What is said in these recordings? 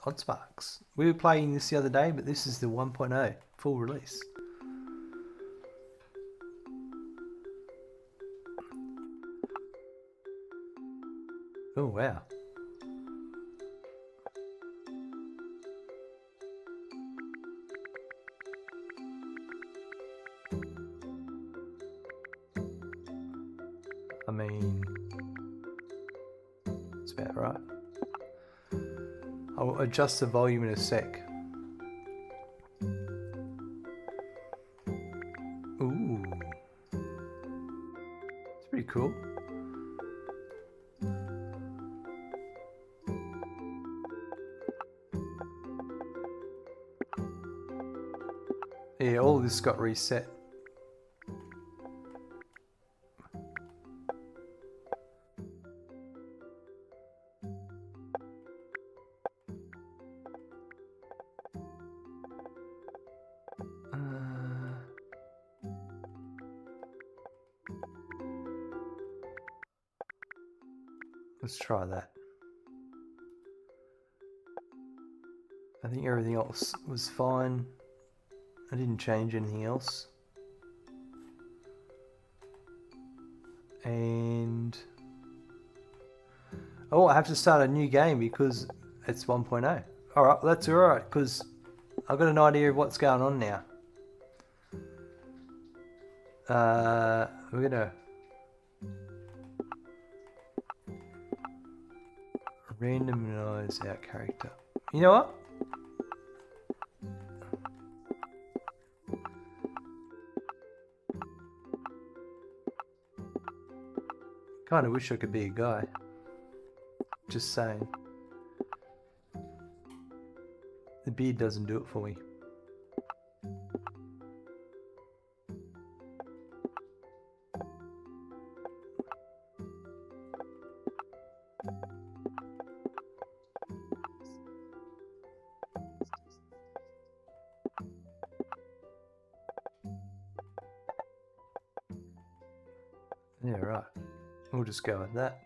Oddsparks. We were playing this the other day, but this is the 1.0 full release. Oh wow. I mean, it's about right. I'll adjust the volume in a sec. Ooh. It's pretty cool. Yeah, all this got reset. Let's try that. I think everything else was fine. I didn't change anything else. And oh, I have to start a new game because it's 1.0. Alright, that's alright, because I've got an idea of what's going on now. We're gonna randomize our character. You know what? Kinda wish I could be a guy. Just saying. The beard doesn't do it for me. Yeah, right. We'll just go with that.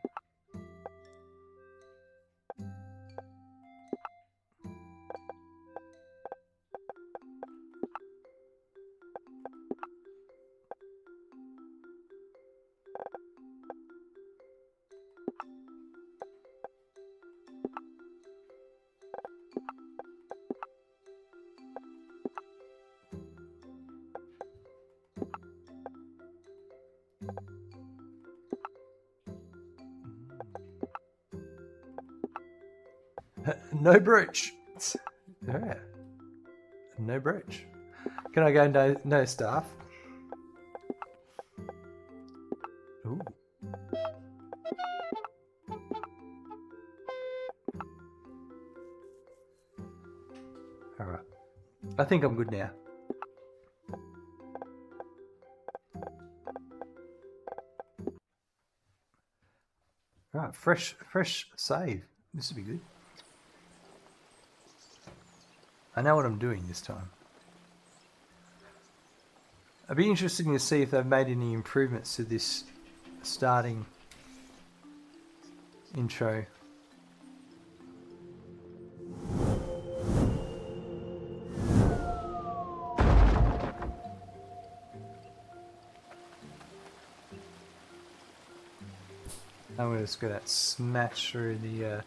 No brooch. Alright. No brooch. Can I go no staff? Ooh. Alright. I think I'm good now. Right, fresh save. This will be good. I know what I'm doing this time. It'd be interesting to see if they've made any improvements to this starting intro. I'm gonna just go that smash through the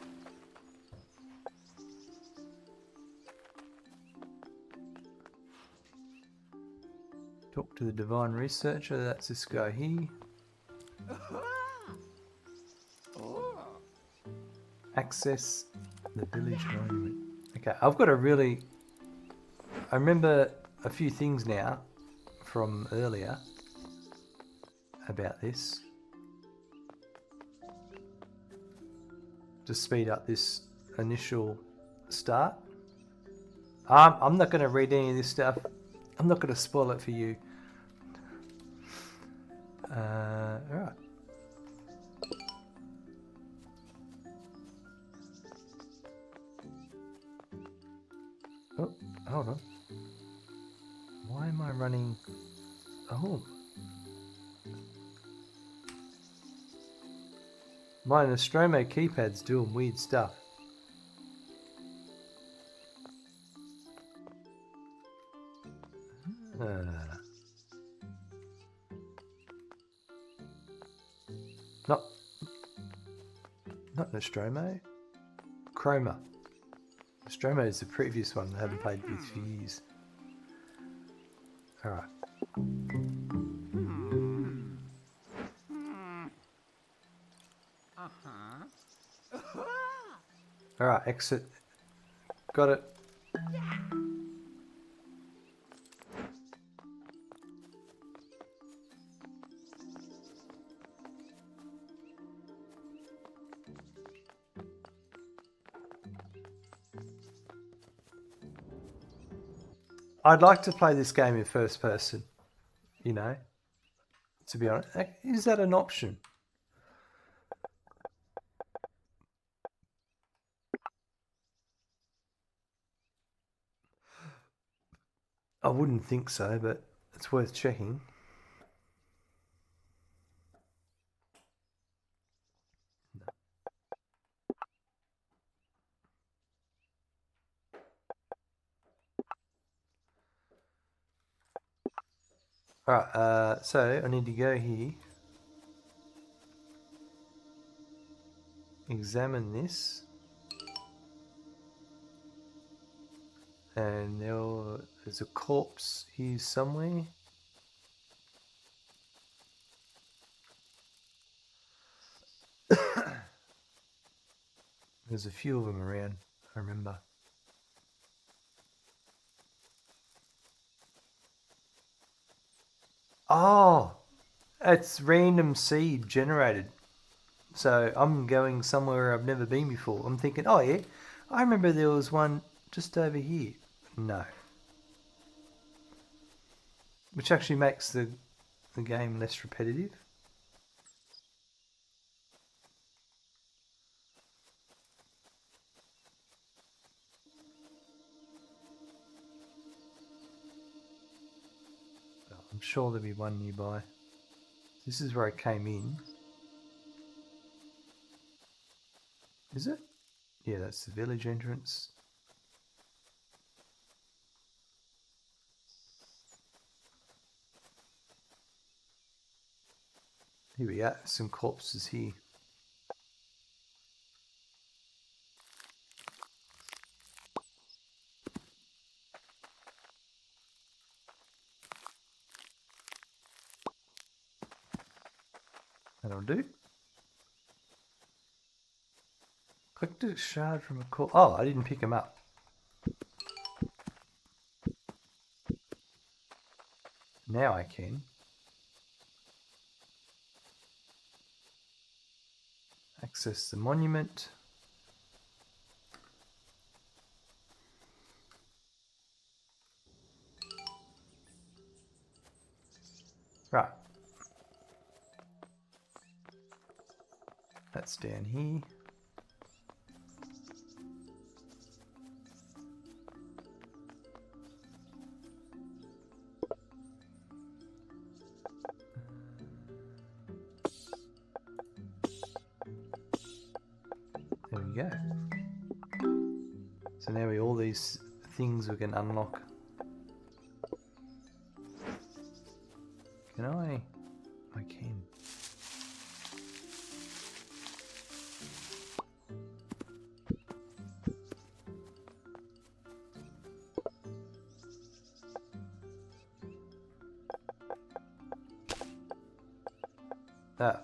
talk to the divine researcher. That's this guy here. Access the village monument. Okay, I've got a really... I remember a few things now from earlier about this. To speed up this initial start. I'm not going to read any of this stuff. I'm not going to spoil it for you. Alright. Oh, hold on. Why am I running... Oh. My Nostromo keypad's doing weird stuff. Not Nostromo. Chroma. Nostromo is the previous one I haven't played with for years. Alright. Alright, exit. Got it. I'd like to play this game in first person, you know, to be honest. Is that an option? I wouldn't think so, but it's worth checking. Alright, so I need to go here. Examine this. And there's a corpse here somewhere. There's a few of them around, I remember. Oh, it's random seed generated. So I'm going somewhere I've never been before. I'm thinking, oh yeah, I remember there was one just over here. No. Which actually makes the game less repetitive. I'm sure there'll be one nearby. This is where I came in. Is it? Yeah, that's the village entrance. Here we are, some corpses here. That'll do. Click the shard from a corpse. Oh, I didn't pick him up. Now I can. Access the monument. Right. That's down here. There we go. So now all these things we can unlock. Can I? I can. Ah.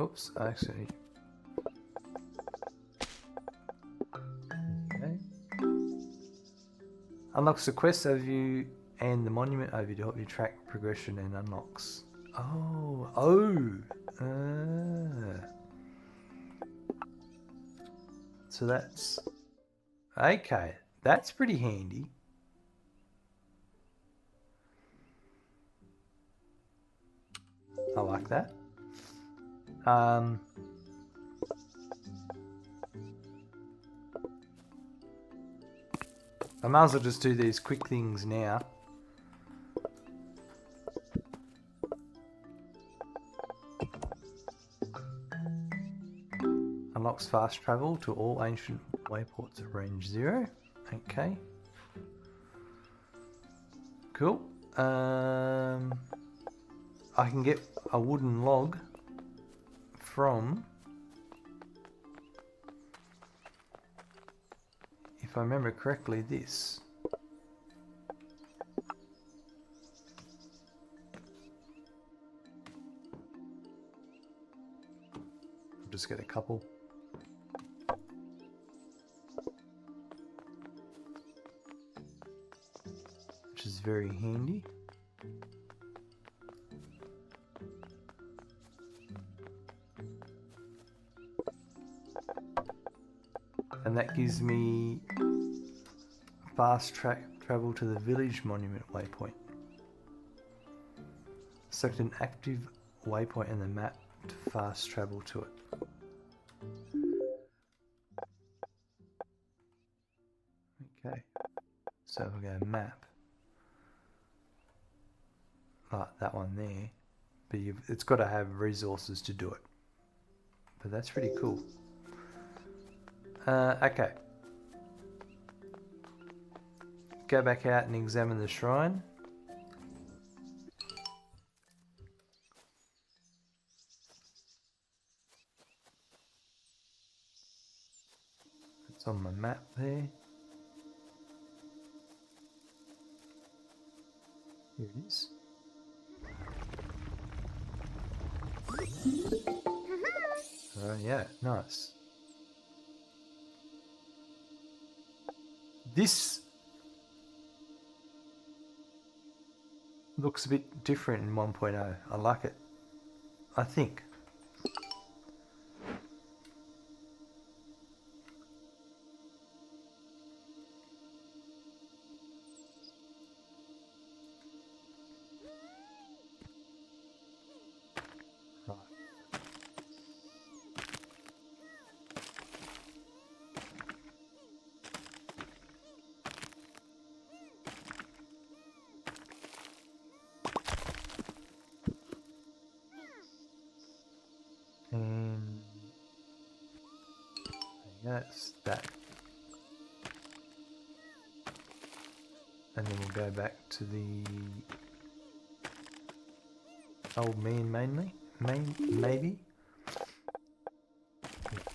Oops, actually. Okay. Unlocks the quest overview and the monument overview to help you track progression and unlocks. Oh. So that's... Okay, that's pretty handy. I like that. I might as well just do these quick things now. Unlocks fast travel to all ancient wayports at range 0. Okay. Cool. I can get a wooden log from, if I remember correctly, this. I'll just get a couple. Which is very handy. And that gives me fast travel to the village monument waypoint. Select an active waypoint in the map to fast travel to it. Okay, so if we go map, like that one there, but it's got to have resources to do it. But that's pretty cool. Okay. Go back out and examine the shrine. It's on my map there. Here it is. Yeah, nice. This looks a bit different in 1.0. I like it. I think. Right. And that's that. And then we'll go back to the old man maybe.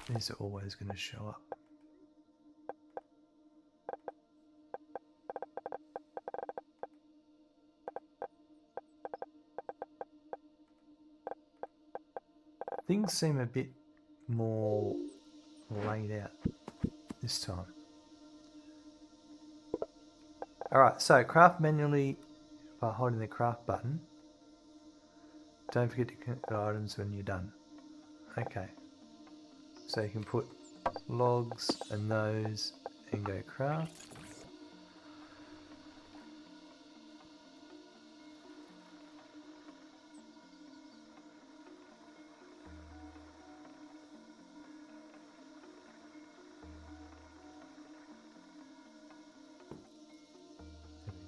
These are always going to show up. Things seem a bit more laid out this time. Alright, so craft manually by holding the craft button. Don't forget to connect the items when you're done. Okay. So you can put logs and those and go craft.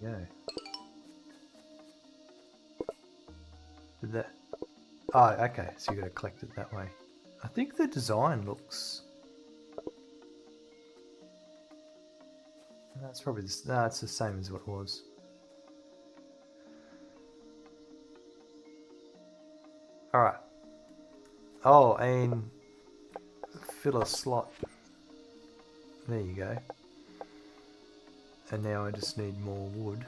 There we go. Did that? Oh, okay. So you got to collect it that way. I think the design looks. That's probably the. No, it's the same as what it was. All right. Oh, and fill a slot. There you go. And now I just need more wood.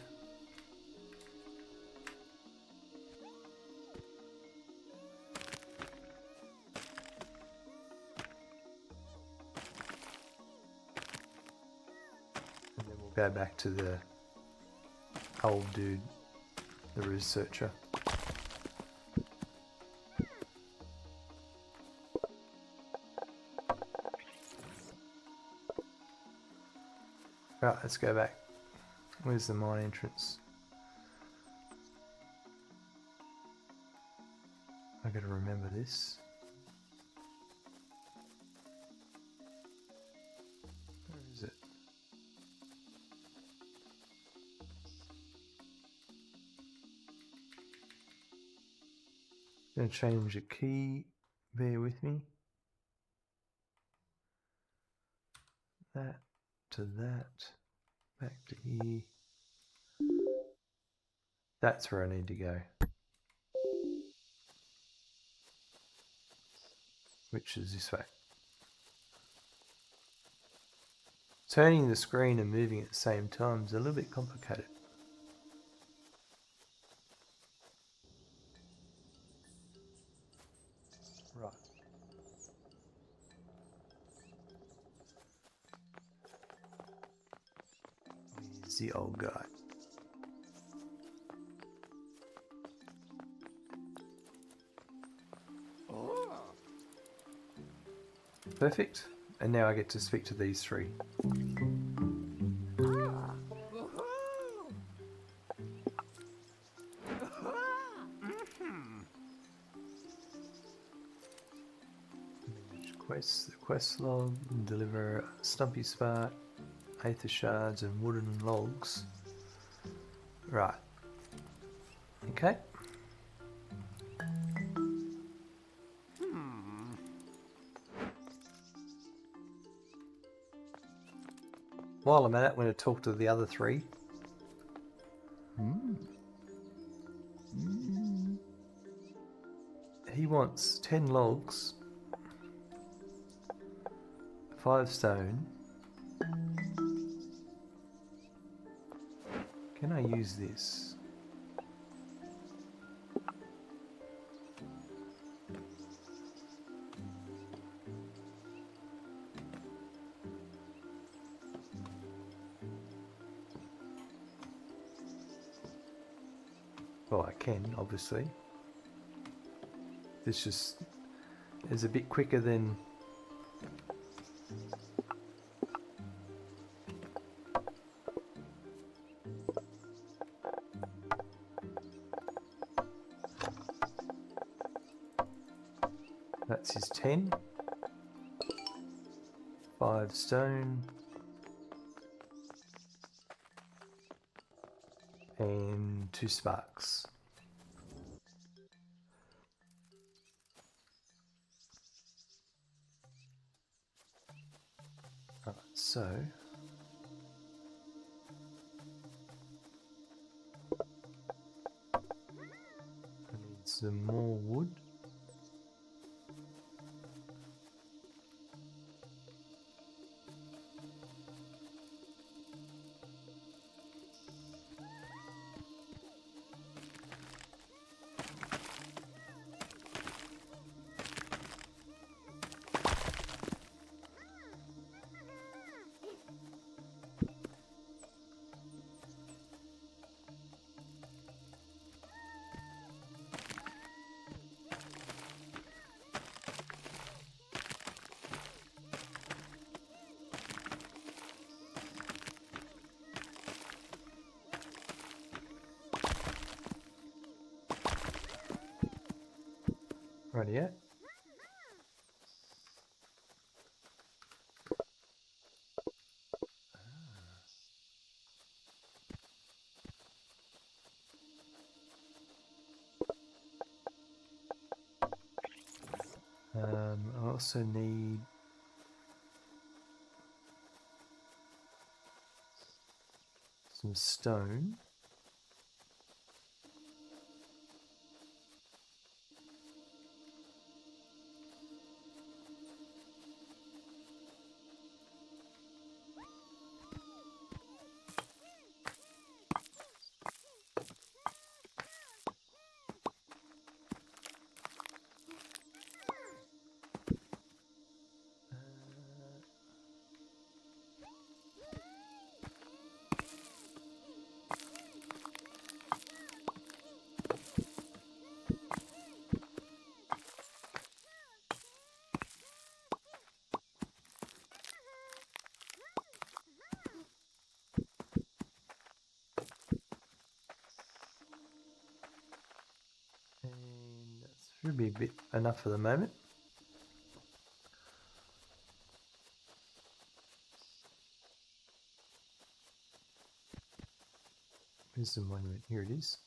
And then we'll go back to the old dude, the researcher. Right, let's go back. Where's the mine entrance? I gotta remember this. Where is it? Gonna change the key. Bear with me. That to that. Back to here. That's where I need to go. which is this way. Turning the screen and moving at the same time is a little bit complicated. Right. Where's the old guy? Perfect. And now I get to speak to these three. Quests, the quest log, deliver Stumpy Spark, Aether Shards and wooden logs. Right. Okay. While I'm at it, I'm going to talk to the other three. He wants 10 logs, 5 stone. Can I use this? Well, I can, obviously. This just is a bit quicker than... That's his 10. 5 stone. And 2 sparks. Alright, so... I need some more wood. Rightio. I also need some stone. And that should be a bit enough for the moment. Here's the monument. Here it is.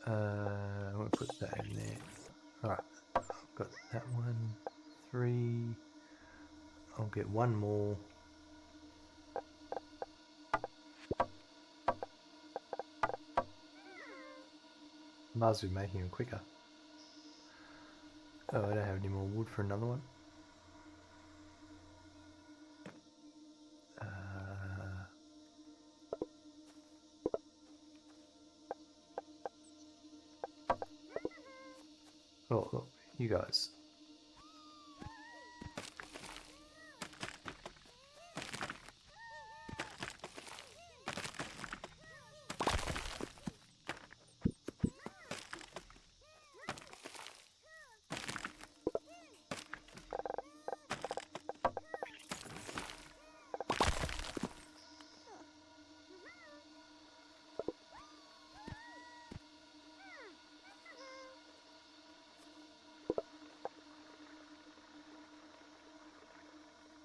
I'm going to put that in there. Alright, I've got that one. 3. I'll get one more. Might as well be making them quicker. Oh, I don't have any more wood for another one. Oh, look, you guys.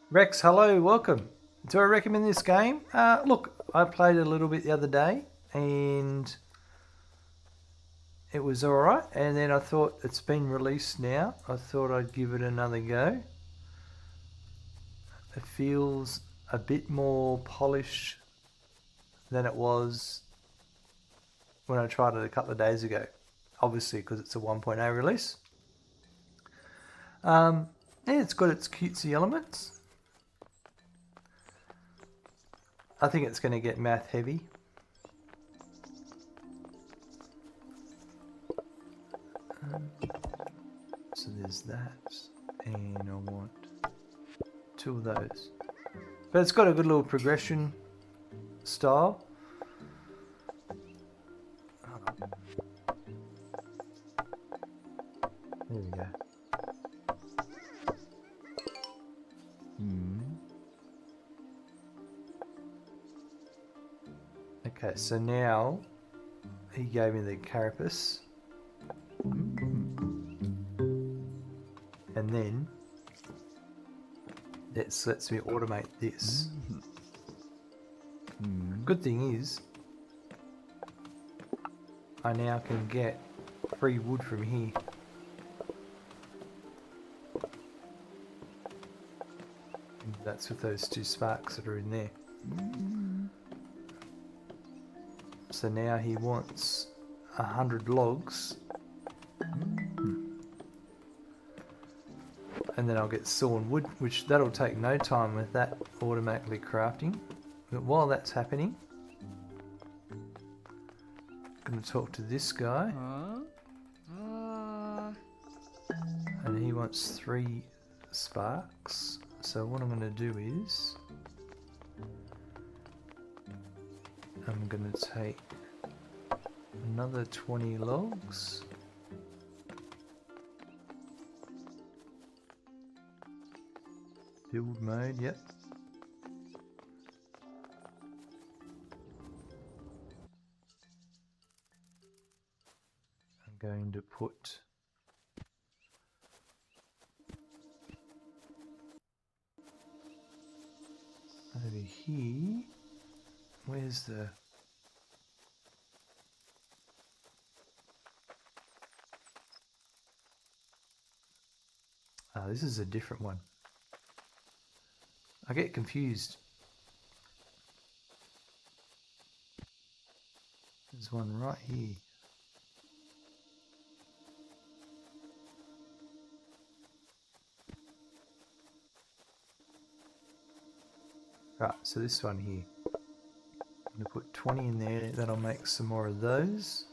Rex, hello, welcome. Do I recommend this game? Look, I played it a little bit the other day and it was alright. And then I thought it's been released now. I thought I'd give it another go. It feels a bit more polished than it was when I tried it a couple of days ago. Obviously, because it's a 1.0 release. Yeah, it's got its cutesy elements. I think it's going to get math heavy. So there's that, and I want 2 of those. But it's got a good little progression style. There we go. Okay, so now he gave me the carapace. And then that lets me automate this. Good thing is, I now can get free wood from here. And that's with those 2 sparks that are in there. So now he wants 100 logs. And then I'll get sawn wood, which that'll take no time with that automatically crafting. But while that's happening, I'm going to talk to this guy. And he wants 3 sparks. So what I'm going to do is, I'm going to take another 20 logs. Build mode, yep. I'm going to put over here. Where's the... Ah, this is a different one. I get confused. There's one right here. Right, so this one here. I'm going to put 20 in there. That'll make some more of those.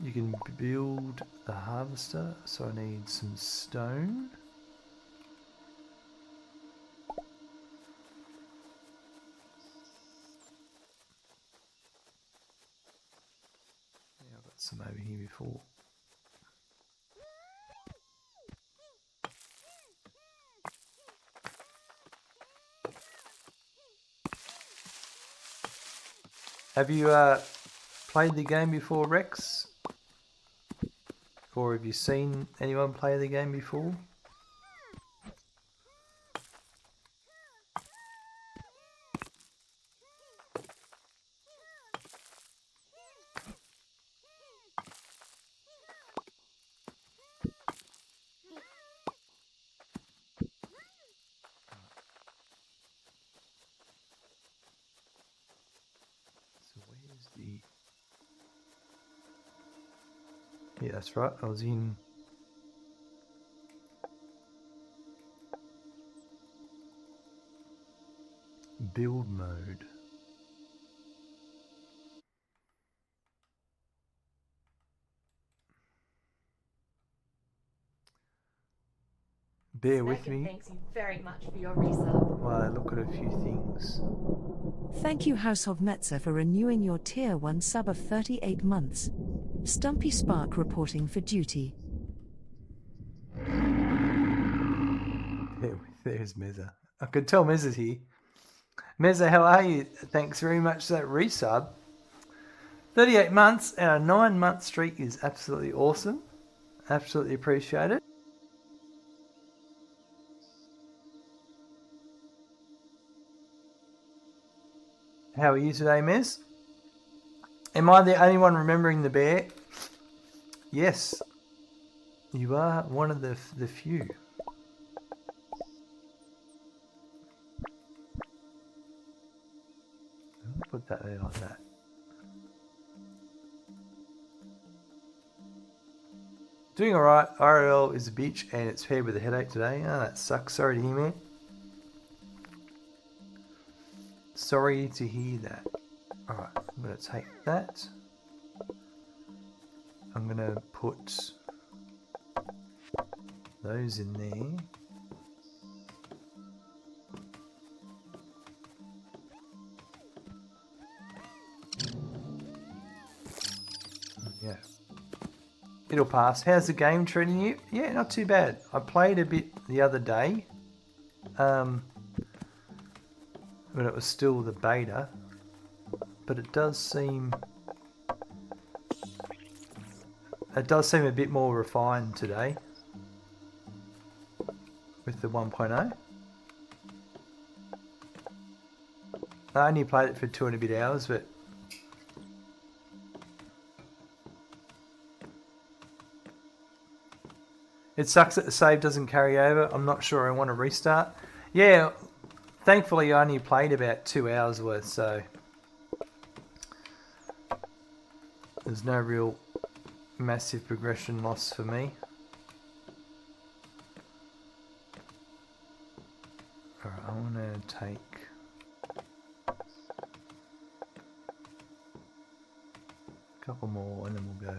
You can build the harvester, so I need some stone. Yeah, I've got some over here before. Have you played the game before, Rex? Or have you seen anyone play the game before? So where's the... Yeah, that's right. I was in Build mode. Bear with me Thanks you very much for your resub. while I look at a few things. Thank you House of Metza for renewing your Tier 1 sub of 38 months. Stumpy Spark reporting for duty. There's Meza. I could tell Meza's here. Meza, how are you? Thanks very much for that resub. 38 months, our 9-month streak is absolutely awesome. Absolutely appreciate it. How are you today, Mez? Am I the only one remembering the bear? Yes. You are one of the few. I'll put that there like that. Doing alright. RL is a bitch and it's paired with a headache today. Oh, that sucks. Sorry to hear, man. Sorry to hear that. Alright, I'm going to take that. I'm going to put those in there. Yeah. It'll pass. How's the game treating you? Yeah, not too bad. I played a bit the other day. When it was still the beta. But it does seem a bit more refined today. With the 1.0. I only played it for 2 and a bit hours, but it sucks that the save doesn't carry over. I'm not sure I want to restart. Yeah, thankfully I only played about 2 hours worth, so there's no real massive progression loss for me. Alright, I want to take a couple more and then we'll go.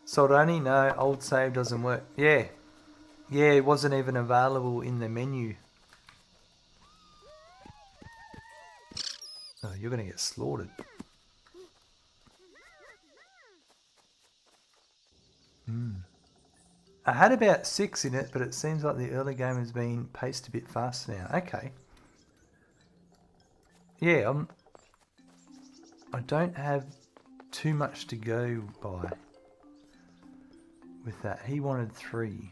Soldoni? No, old save doesn't work. Yeah. Yeah, it wasn't even available in the menu. Oh, you're going to get slaughtered. I had about 6 in it, but it seems like the early game has been paced a bit faster now. Okay. Yeah, I don't have too much to go by with that. He wanted 3.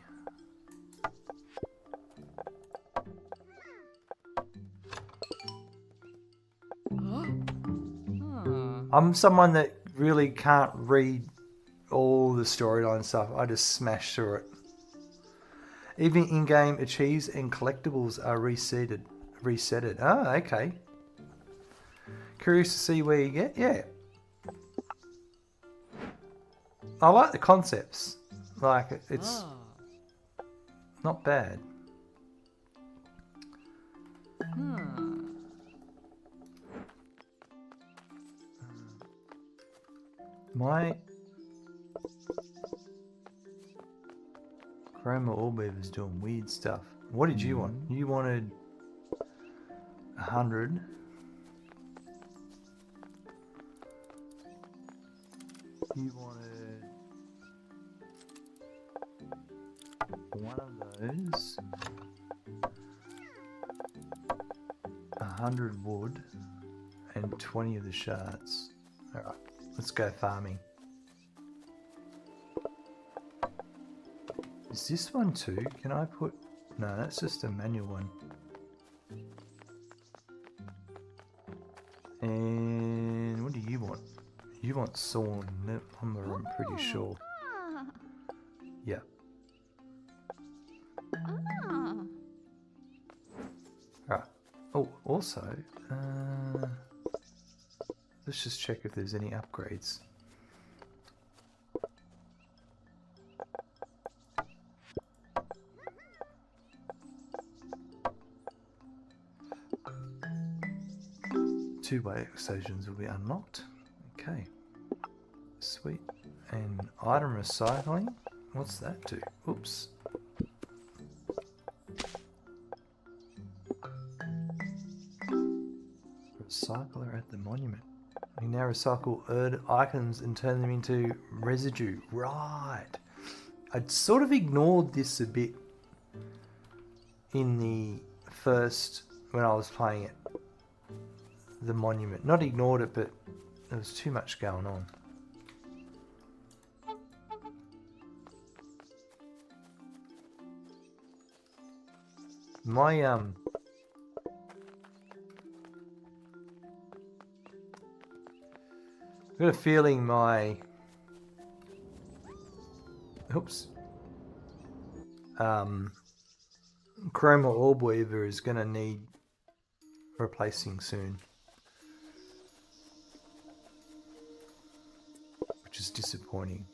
I'm someone that really can't read all the storyline stuff. I just smash through it. Even in-game achieves and collectibles are resetted. Oh, okay. Curious to see where you get? Yeah. I like the concepts. Like, it's not bad. My Chroma Allbeaver's doing weird stuff. What did you want? You wanted 100. You wanted one of those. 100 wood and 20 of the shards. Alright, let's go farming. Is this one too? Can I put... No, that's just a manual one. And what do you want? You want sawn. I'm pretty sure. Yeah. Alright. Oh, also, let's just check if there's any upgrades. Two-way stations will be unlocked. Okay. Sweet. And item recycling. What's that do? Oops. Recycler at the monument. You now recycle items and turn them into residue. Right. I'd sort of ignored this a bit in the first, when I was playing it. The monument. Not ignored it, but there was too much going on. My I've got a feeling my Chroma Orb Weaver is going to need replacing soon, which is disappointing.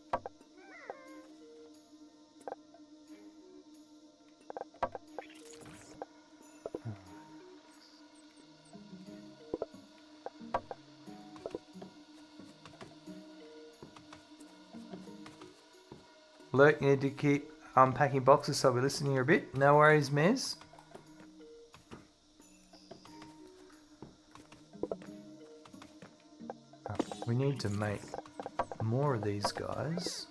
Look, you need to keep unpacking boxes, so I'll be listening here a bit. No worries, Mez. We need to make more of these guys.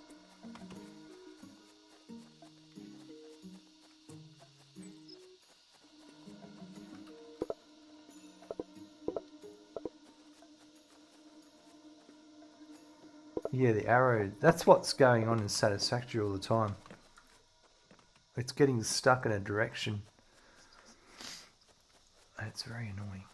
Yeah, the arrow. That's what's going on in Satisfactory all the time. It's getting stuck in a direction. It's very annoying.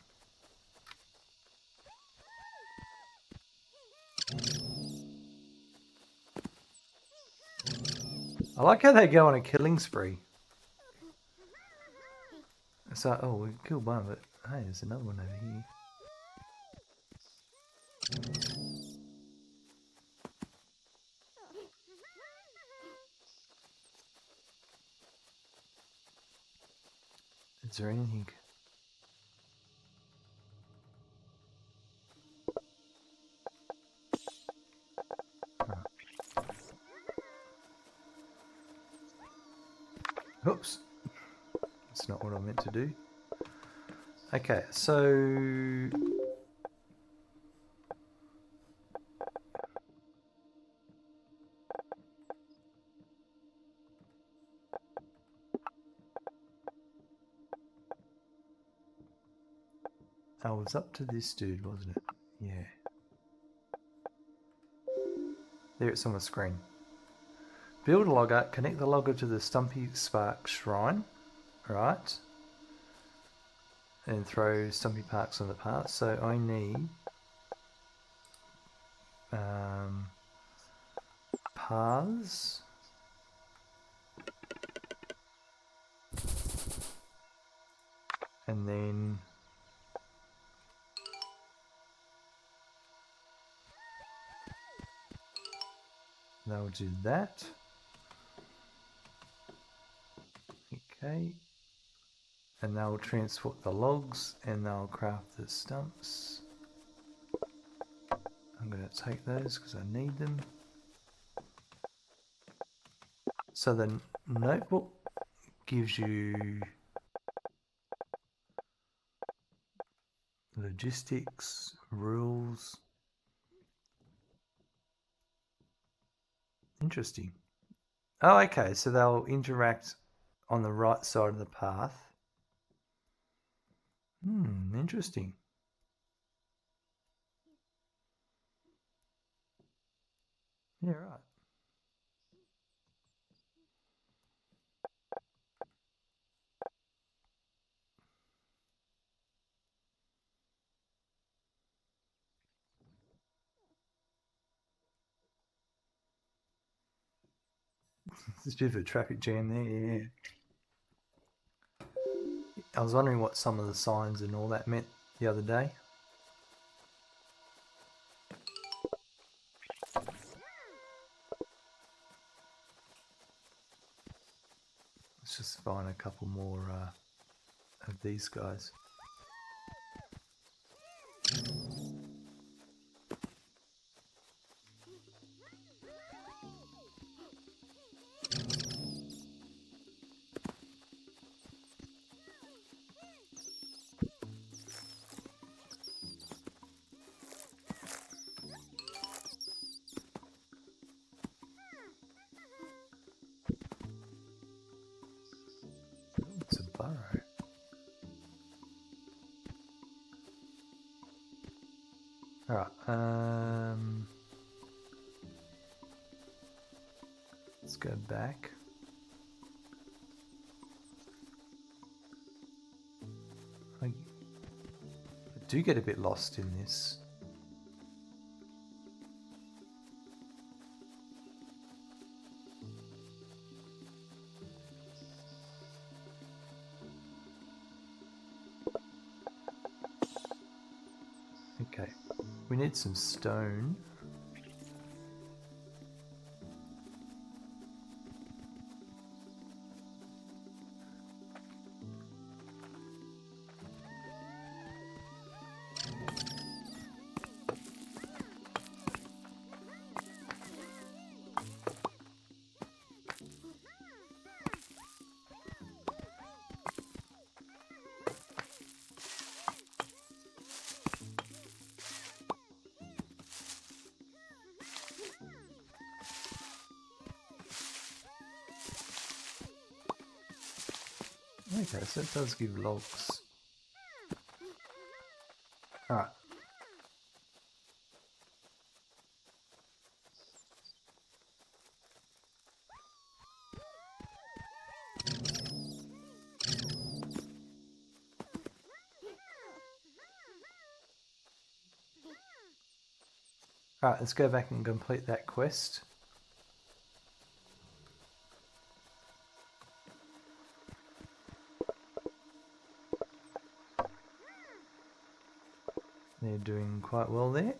I like how they go on a killing spree. It's like, oh, we killed one, but hey, there's another one over here. Is there anything? Oops. That's not what I meant to do. Okay, so... I was up to this dude, wasn't it? Yeah. There it's on the screen. Build a logger, connect the logger to the Stumpy Spark shrine, right? And throw Stumpy Parks on the path. So I need paths. And then they'll do that. Okay. And they'll transport the logs and they'll craft the stumps. I'm going to take those because I need them. So the notebook gives you logistics, rules. Interesting. Oh, okay. So they'll interact on the right side of the path. Interesting. Yeah, right. There's a bit of a traffic jam there, yeah. I was wondering what some of the signs and all that meant the other day. Let's just find a couple more of these guys. burrow. Alright, let's go back. I do get a bit lost in this. Okay, we need some stone. Okay, so it does give logs. Alright. Alright, let's go back and complete that quest. They're doing quite well there.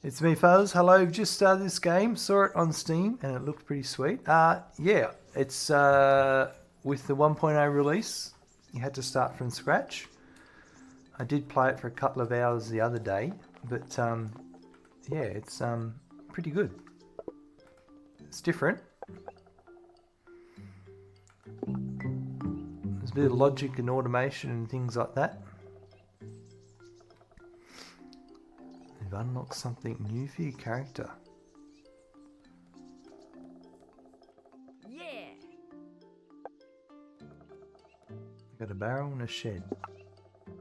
It's me, Fuzz. Hello, just started this game. Saw it on Steam and it looked pretty sweet. Yeah, it's with the 1.0 release. You had to start from scratch. I did play it for a couple of hours the other day, but yeah, it's pretty good. It's different. There's a bit of logic and automation and things like that. You've unlocked something new for your character. Yeah. Got a barrel and a shed.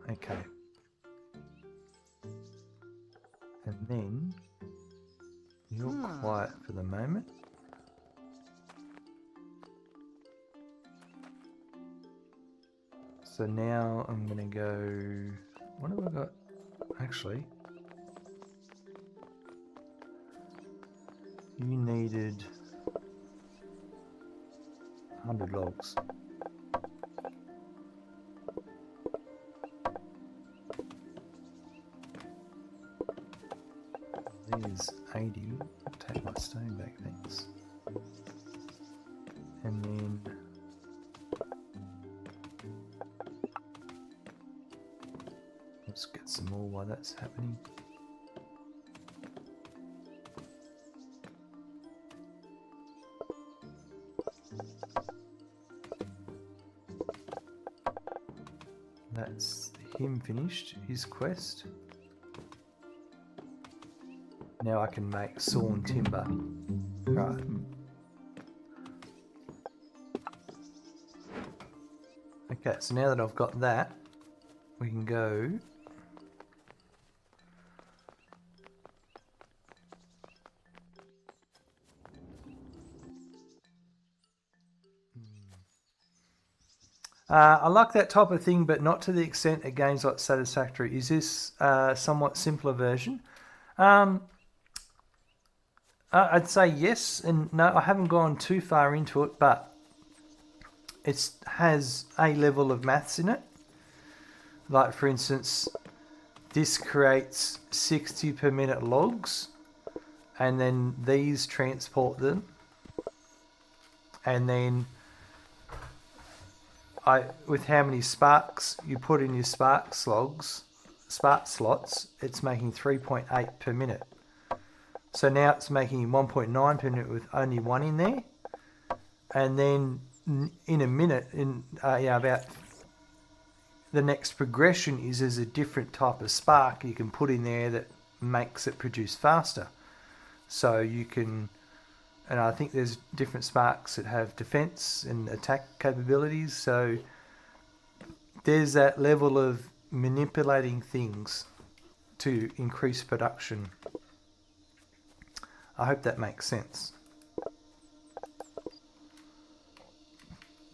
Okay. And then you're quiet for the moment. So now I'm going to go... What have I got? Actually, you needed 100 logs. There's 80. I'll take my stone back, thanks. And then let's get some more while that's happening. That's him finished, his quest. Now I can make sawn timber. Right. Okay, so now that I've got that, we can go I like that type of thing, but not to the extent a game's like Satisfactory. Is this a somewhat simpler version? I'd say yes and no. I haven't gone too far into it, but it has a level of maths in it. Like, for instance, this creates 60 per minute logs, and then these transport them, and then with how many sparks you put in your spark slots, it's making 3.8 per minute. So now it's making 1.9 per minute with only one in there. And then in a minute, about the next progression is there's a different type of spark you can put in there that makes it produce faster. So you can And I think there's different sparks that have defense and attack capabilities. So there's that level of manipulating things to increase production. I hope that makes sense.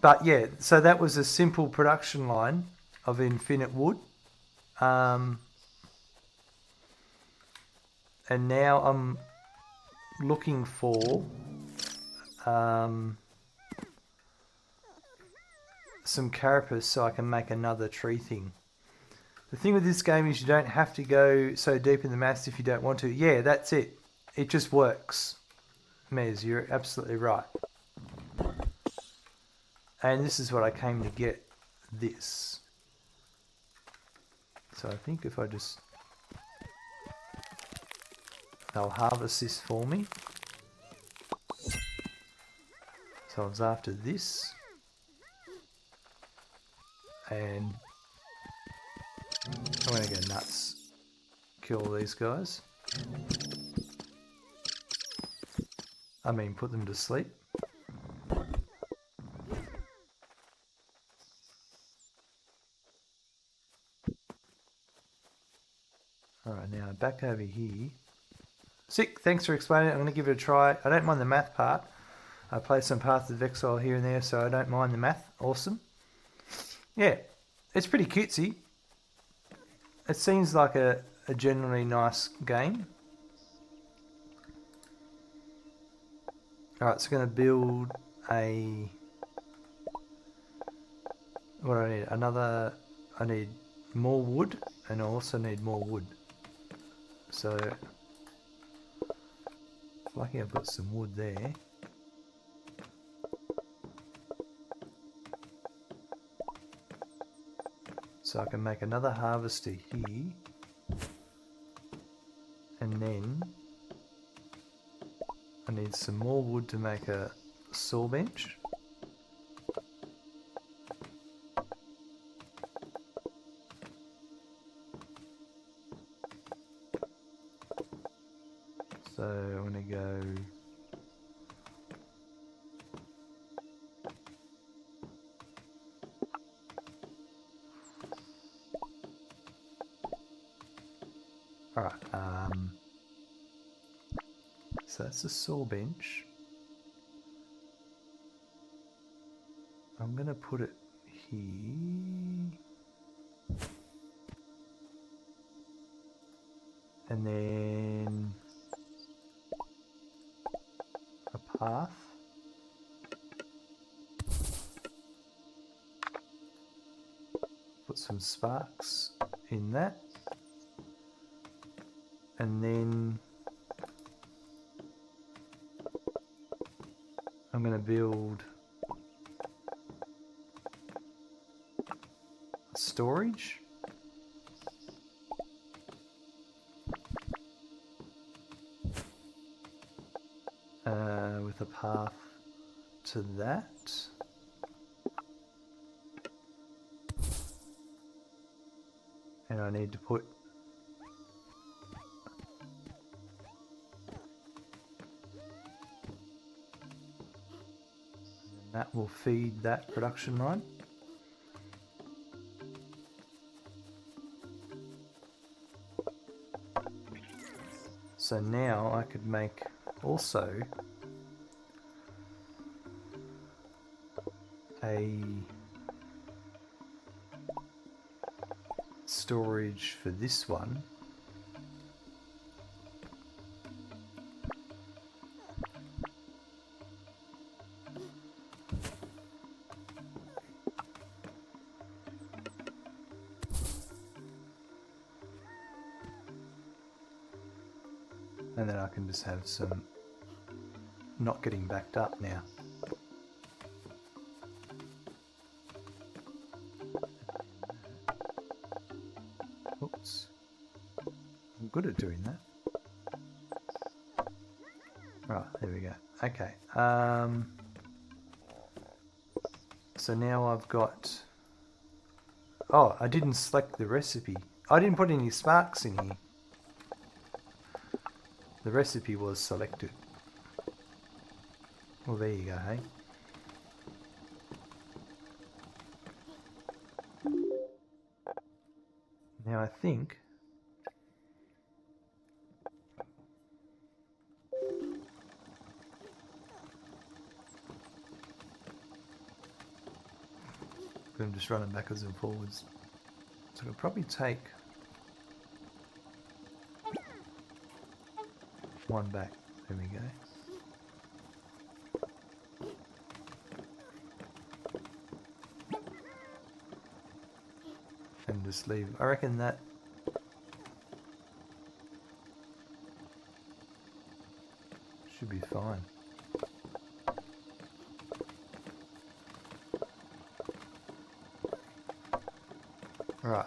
But yeah, so that was a simple production line of infinite wood. And now I'm looking for some carapace so I can make another tree thing. The thing with this game is you don't have to go so deep in the maths if you don't want to. Yeah, that's it. It just works. Mez, you're absolutely right. And this is what I came to get, this. So I think if I just... they'll harvest this for me. So I was after this. And I'm going to go nuts. Kill all these guys. I mean, put them to sleep. Alright, now back over here. Sick, thanks for explaining it. I'm going to give it a try. I don't mind the math part. I play some Path of Exile here and there, so I don't mind the math. Awesome. Yeah, it's pretty cutesy. It seems like a generally nice game. Alright, so I'm going to build a... what do I need? Another... I need more wood, and I also need more wood. So... lucky I've got some wood there. So I can make another harvester here. And then I need some more wood to make a saw bench. So I'm going to go... alright, so that's the saw bench. I'm going to put it here. And then a path. Put some sparks in that. And then I'm going to build storage. With a path to that. And I need to put that will feed that production line. So now I could make also a storage for this one. And then I can just have some not getting backed up now. Oops. I'm good at doing that. Right, there we go. Okay. So now I've got... oh, I didn't select the recipe. I didn't put any sparks in here. The recipe was selected. Well, there you go, hey? Now I think... I'm just running backwards and forwards. So it'll probably take one back. There we go. And just leave. I reckon that should be fine. Right.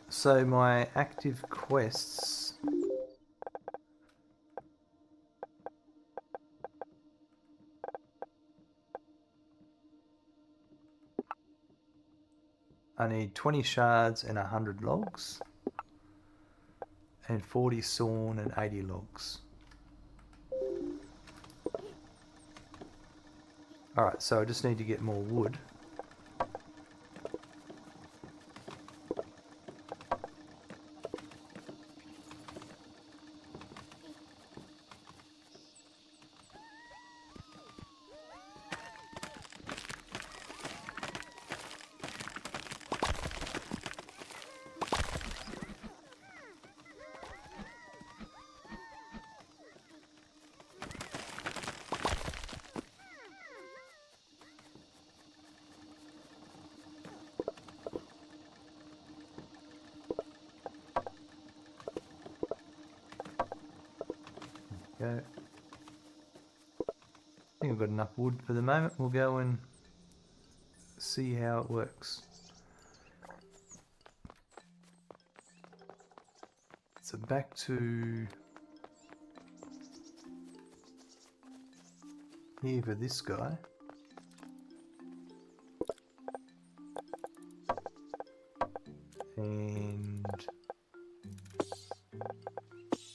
So my active quests. I need 20 shards and 100 logs. And 40 sawn and 80 logs. Alright, so I just need to get more wood. Go. I think I've got enough wood for the moment. We'll go and see how it works. So back to here for this guy. And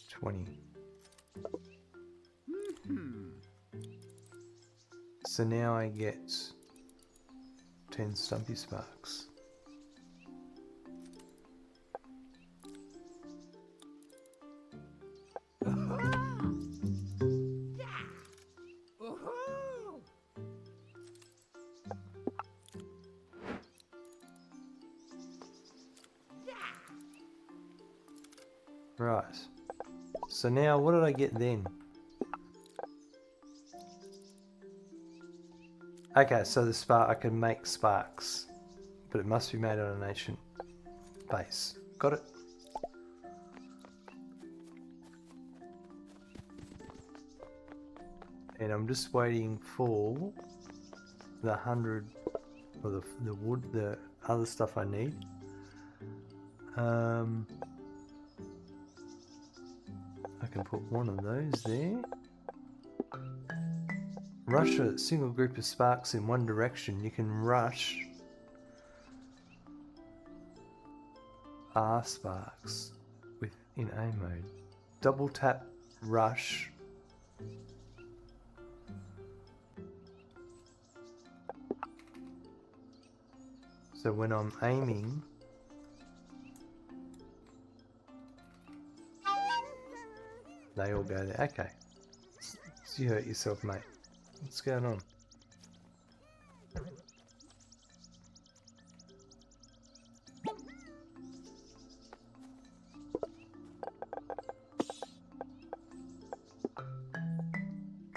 20. So now I get 10 Stumpy Sparks. Right. So now what did I get then? Okay, so the spark, I can make sparks, but it must be made on an ancient base. Got it? And I'm just waiting for the 100, or the wood, the other stuff I need. I can put one of those there. Rush a single group of sparks in one direction. You can rush R sparks in A mode. Double tap rush. So when I'm aiming, they all go there. Okay. So you hurt yourself, mate. What's going on?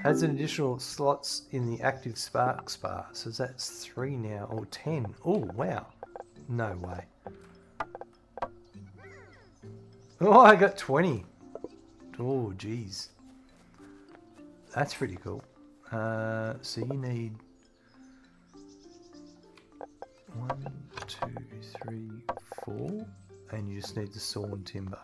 Adds an additional slots in the active sparks bar. So that's 3 now, or 10. Oh, wow. No way. Oh, I got 20. Oh, geez. That's pretty cool. So you need 1, 2, 3, 4, and you just need the sawn timber.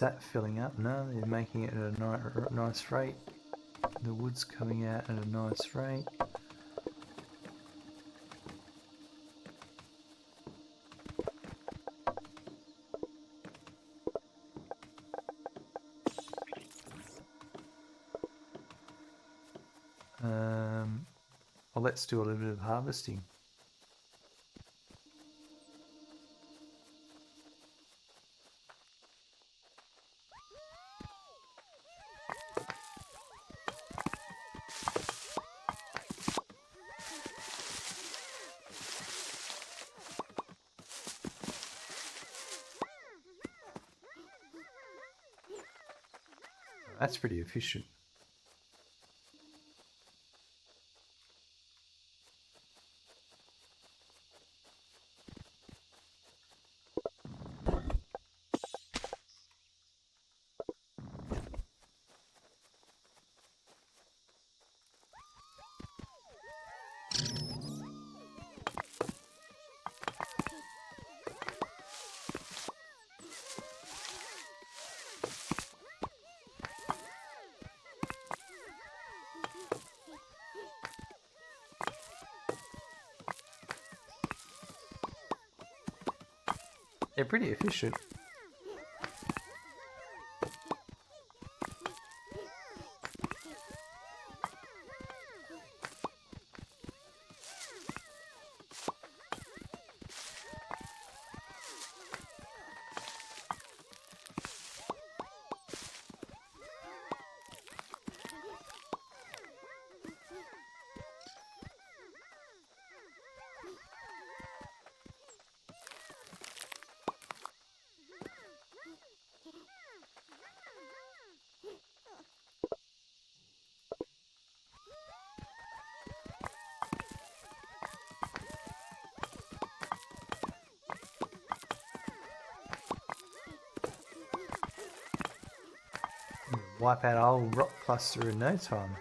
that filling up? No, they're making it at a nice rate. The wood's coming out at a nice rate. Well, let's do a little bit of harvesting. That's pretty efficient. They're pretty efficient. Wipe out a whole rock cluster in no time.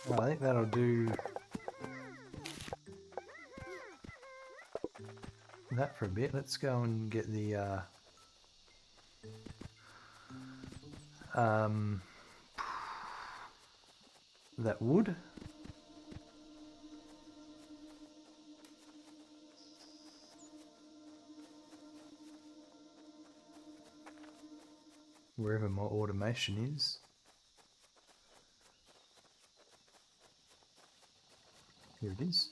Well, I think that'll do that for a bit. Let's go and get the that wood. Wherever my automation is. Here it is.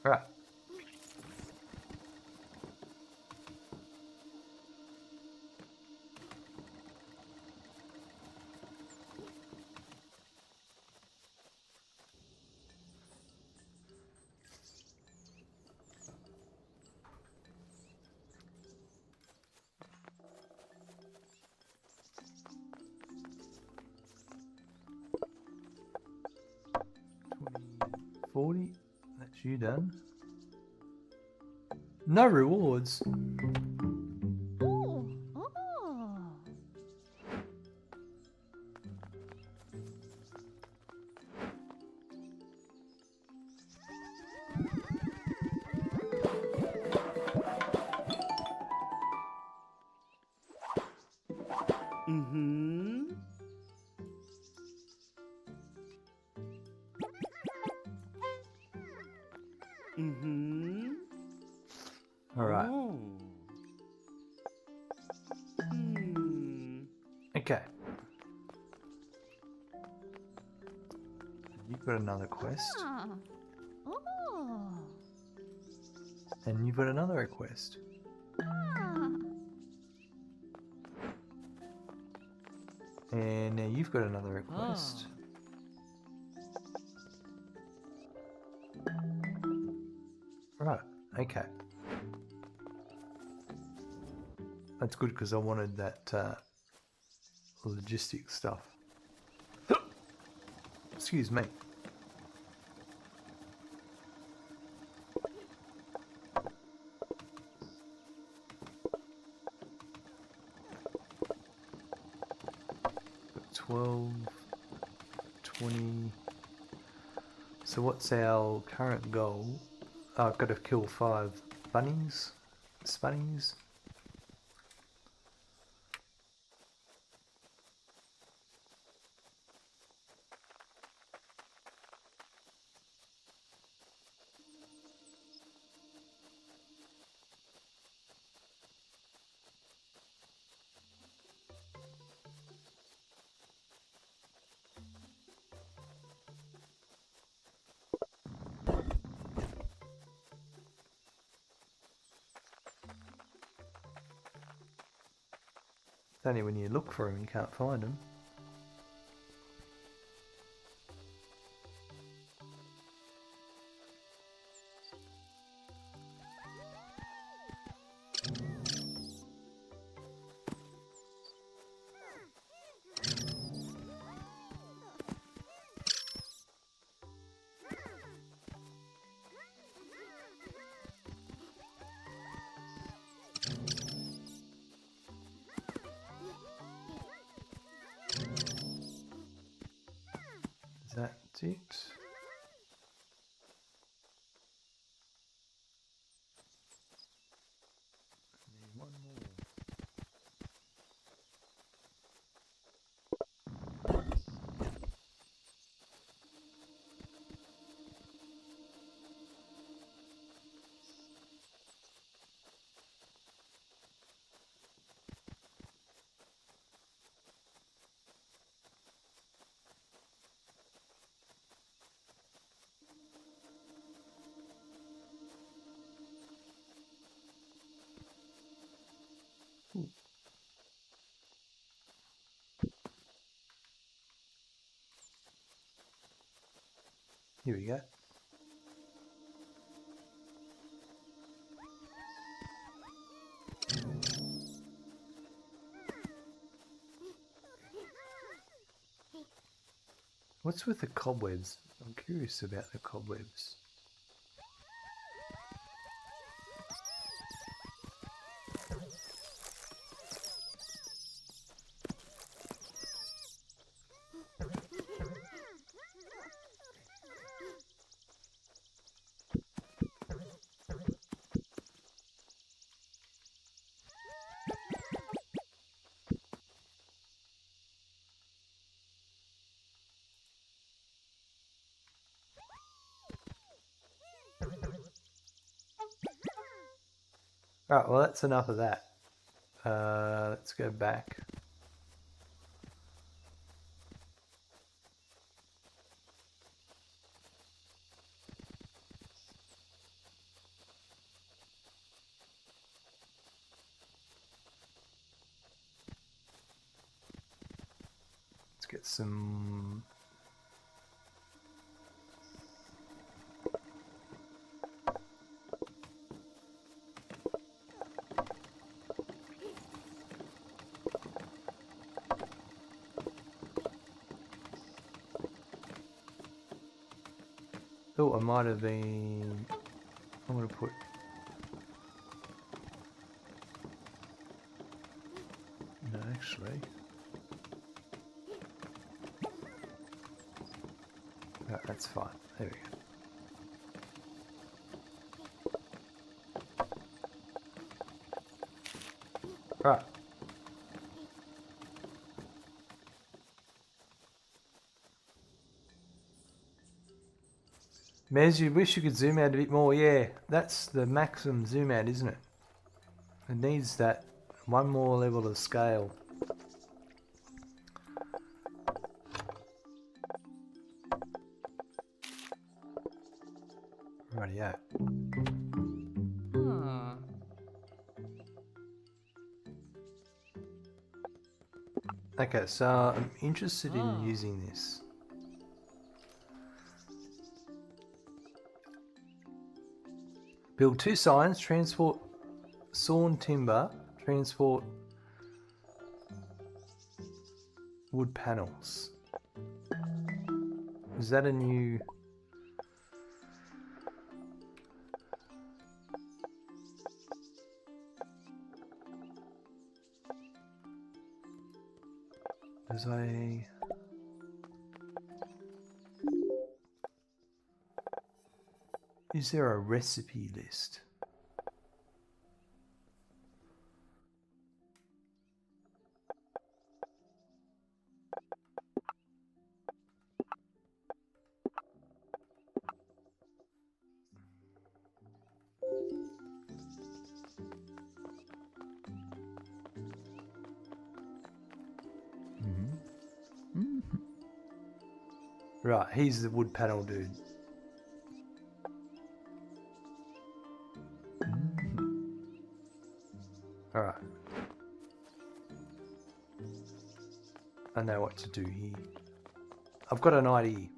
All right. $40. That's you done. No rewards. Oh, oh. Mm-hmm. All right. Oh. Hmm. Okay. You've got another quest, Ah. Oh. and you've got another request. Ah. And now you've got another request. Right, okay. That's good because I wanted that logistics stuff. Excuse me. Got 12, 20. So what's our current goal? Oh, I've got to kill 5 bunnies, spunnies. It's only when you look for them you can't find them. Is that it? Need one more. Here we go. What's with the cobwebs? I'm curious about the cobwebs. Alright, well that's enough of that. Let's go back. Let's get some... Oh, I might have been... I'm going to put... No, actually... No, that's fine. There we go. Right. Mez, you wish you could zoom out a bit more. Yeah, that's the maximum zoom out, isn't it? It needs that one more level of scale. Rightio. Huh. Okay, so I'm interested in using this. Build 2 signs, transport sawn timber, transport wood panels. Is that a new... There's a... Is there a recipe list? Right, he's the wood panel dude. Alright. I know what to do here. I've got an idea.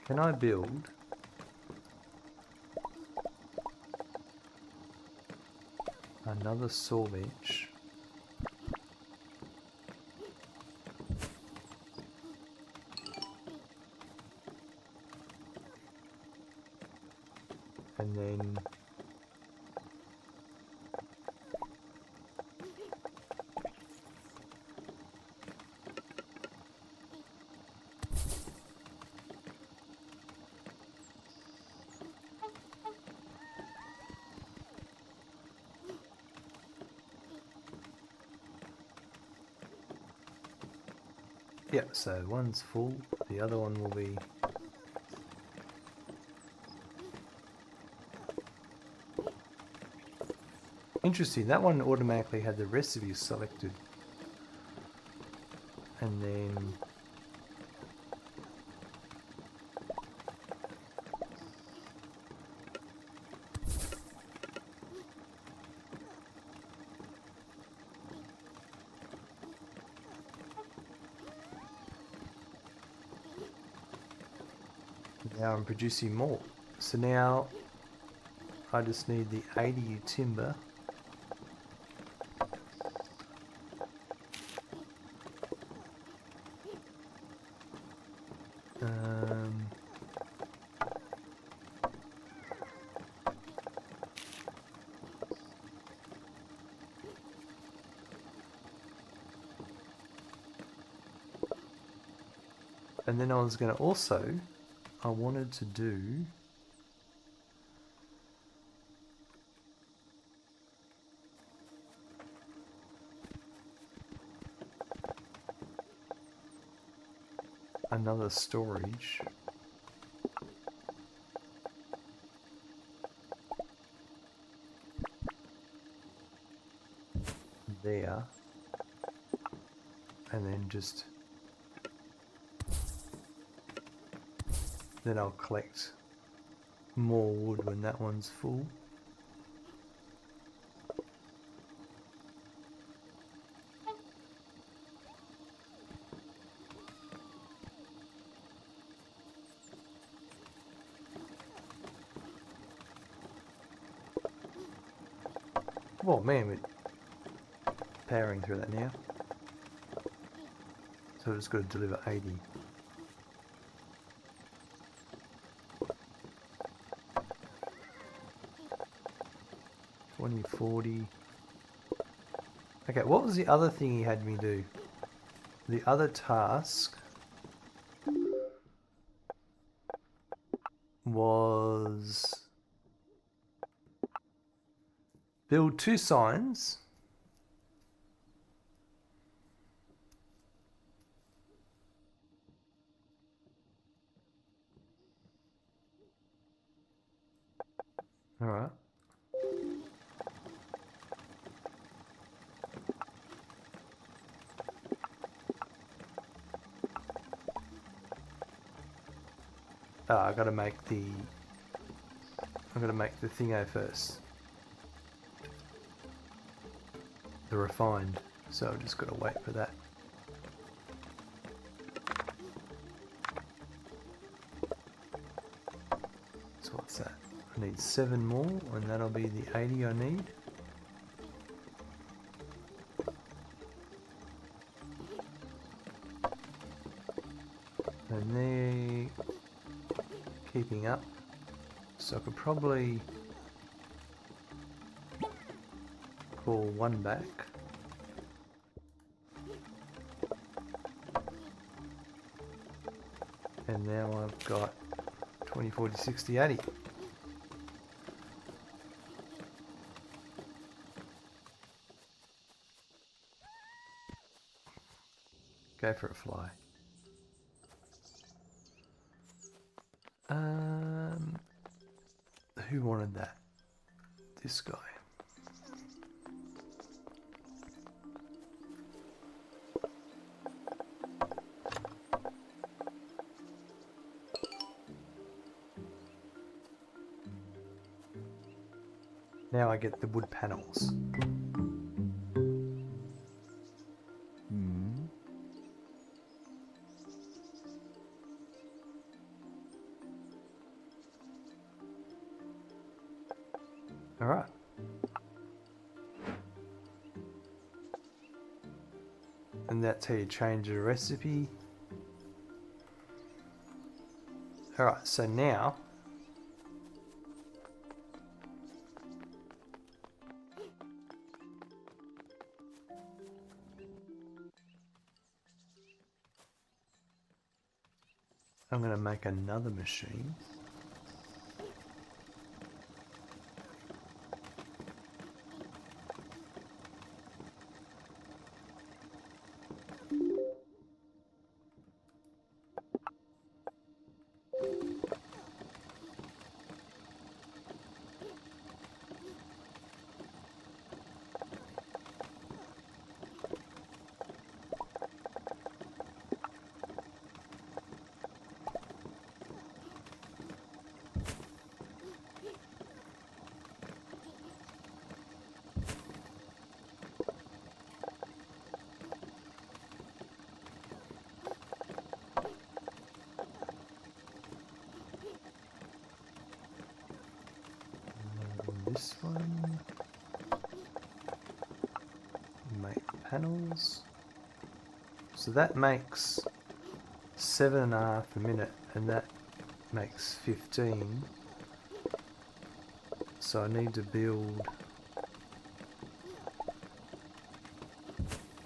Can I build another saw bench? And then yeah, so one's full, the other one will be... Interesting, that one automatically had the recipe selected. And then... Now I'm producing more. So now I just need the 80 timber. And then I was going to also, I wanted to do another storage. There. And then just... Then I'll collect more wood when that one's full. Oh man, we're powering through that now. So it's got to deliver 80. $20.40. Okay, what was the other thing he had me do? The other task was build 2 signs. All right. I gotta make the thingo first. The refined. So I've just gotta wait for that. So what's that? I need 7 more and that'll be the 80 I need. And they're keeping up. So I could probably call 1 back. And now I've got 20, 40, 60, 80. Go for a fly. Who wanted that? This guy. Now I get the wood panels. All right. And that's how you change the recipe. All right, so now I'm going to make another machine. This one, make panels. So that makes 7.5 a minute, and that makes 15. So I need to build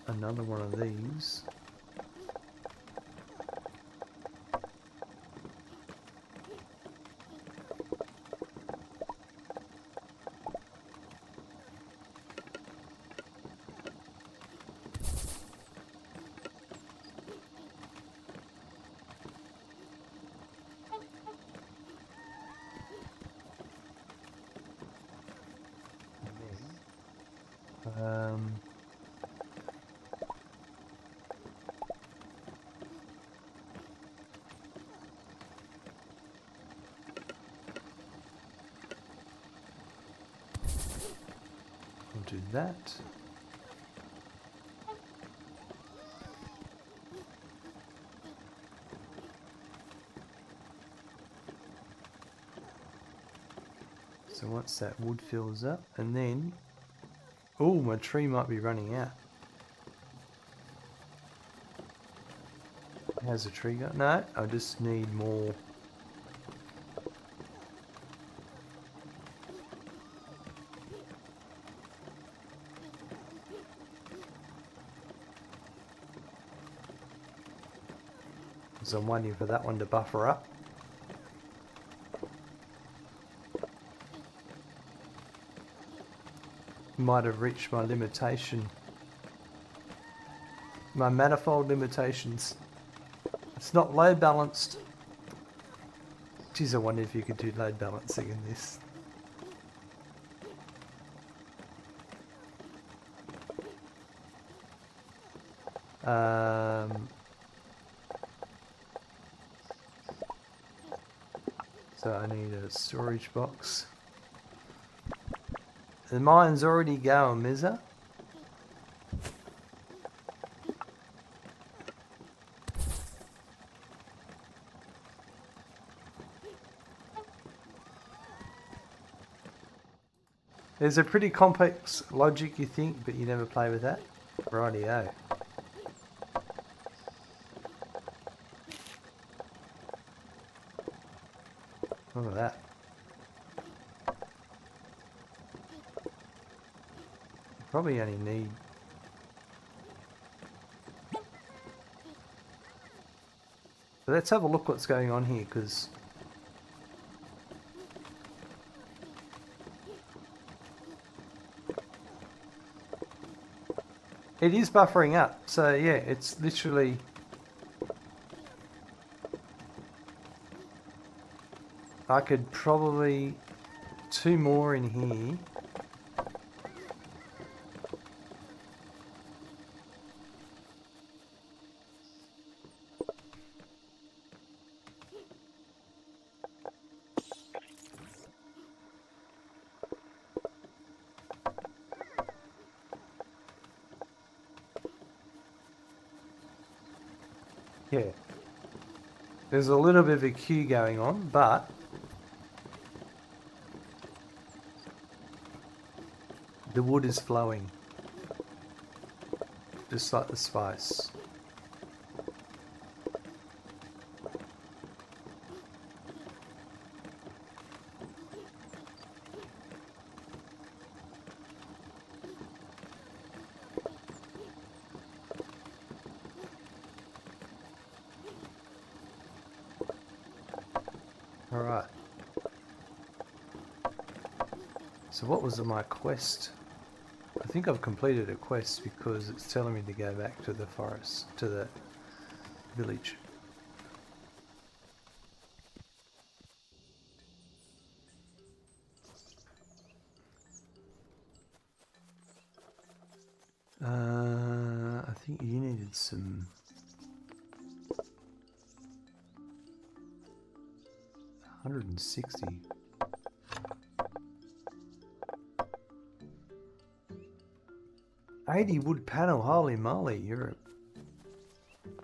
another one of these. I'll do that. So once that wood fills up, and then, oh, my tree might be running out. How's the tree go? No, I just need more. So I'm waiting for that one to buffer up. might have reached my limitation. My manifold limitations. It's not load balanced. Geez, I wonder if you could do load balancing in this. So I need a storage box. The mine's already going, Mizza. There's a pretty complex logic, you think, but you never play with that. Rightio. Look at that. Probably only need... But let's have a look what's going on here, because... It is buffering up, so yeah, it's literally... I could probably... 2 more in here. Yeah. There's a little bit of a queue going on, but the wood is flowing. Just like the spice. Alright. So what was my quest? I think I've completed a quest because it's telling me to go back to the forest, to the village. I think you needed some... 160. $80 wood panel, holy moly, you're an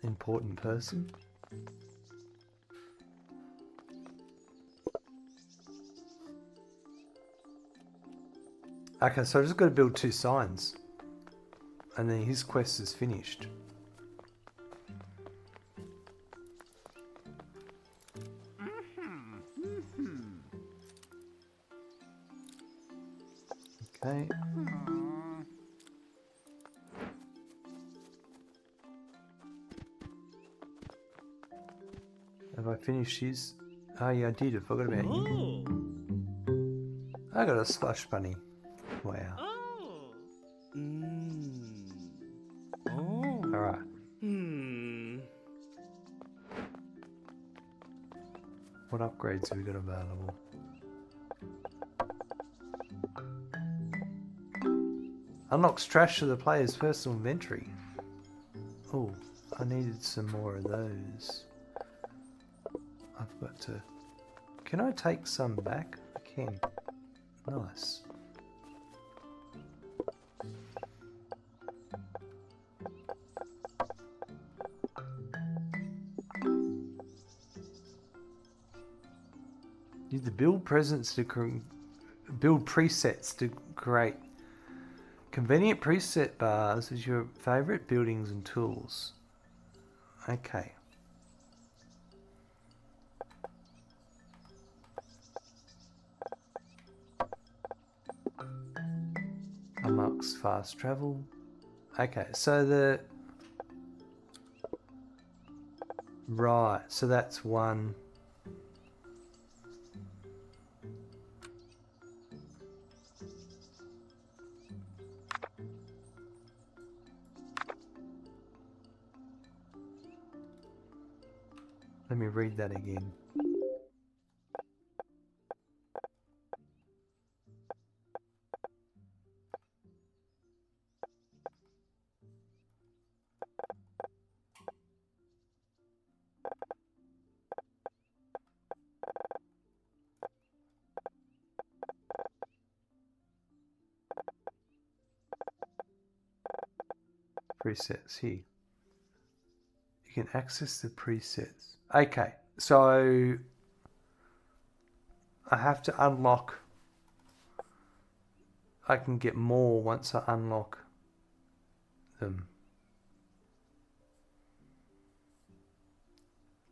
important person. Okay, so I've just got to build 2 signs. And then his quest is finished. Okay. Have I finished his? Oh yeah, I did. I forgot about you. I got a slush bunny. Wow. Alright. What upgrades have we got available? Unlocks trash to the player's personal inventory. Oh, I needed some more of those. I've got to... Can I take some back? I can. Nice. Use the build presets to build presets to create convenient preset bars as your favorite buildings and tools. Okay. Unlocks fast travel. Okay, so the... Right, so that's one... Let me read that again. Presets here. You can access the presets. Okay, so I have to unlock. I can get more once I unlock them.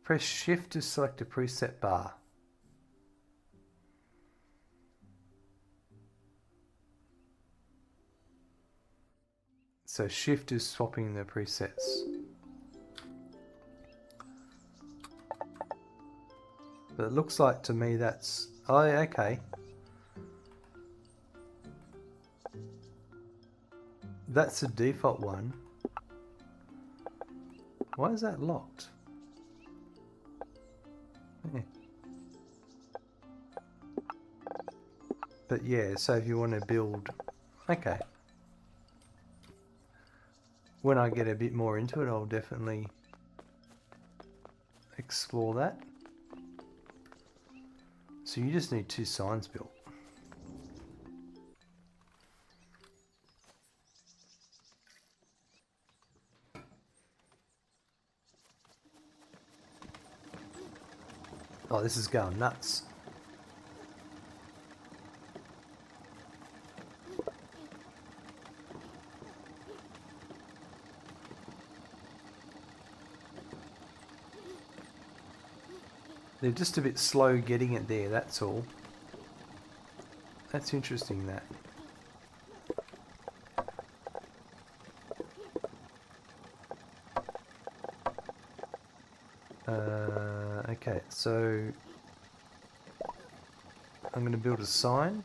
Press shift to select a preset bar. So shift is swapping the presets. But it looks like to me that's... Oh, okay. That's the default one. Why is that locked? Yeah. But yeah, so if you want to build... Okay. When I get a bit more into it, I'll definitely explore that. So you just need 2 signs built. Oh, this is going nuts. They're just a bit slow getting it there, that's all. That's interesting, that. Okay, so I'm going to build a sign.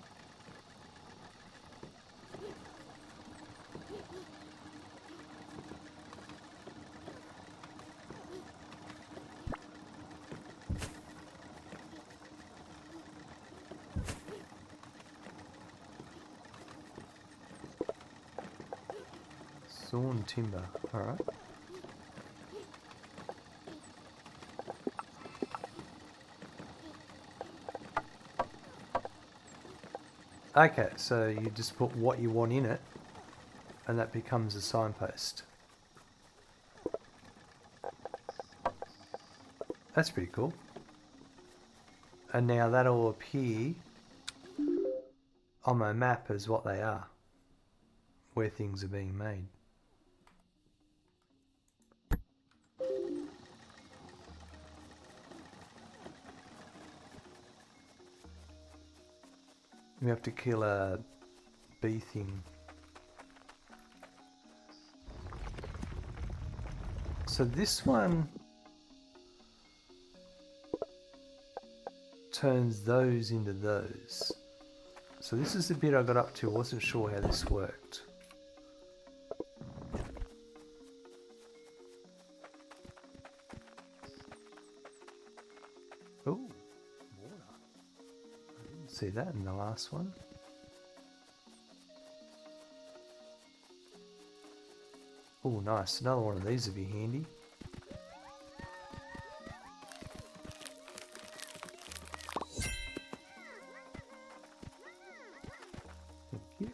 Sawn timber, alright. Okay, so you just put what you want in it, and that becomes a signpost. That's pretty cool. And now that'll appear on my map as what they are, where things are being made. We have to kill a bee thing. So this one turns those into those. So this is the bit I got up to. I wasn't sure how this worked. Oh, water. I didn't see that in the last one. Oh, nice. Another one of these would be handy. Thank you.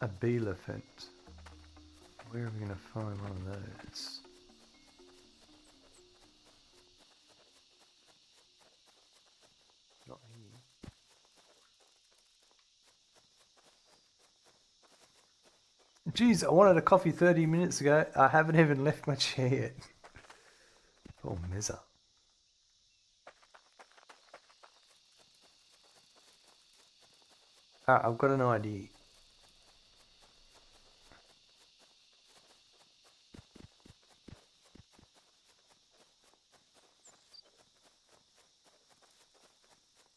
A bee elephant. Where are we going to find one of those? Not here. Jeez, I wanted a coffee 30 minutes ago. I haven't even left my chair yet. Poor Mezza. I've got an idea.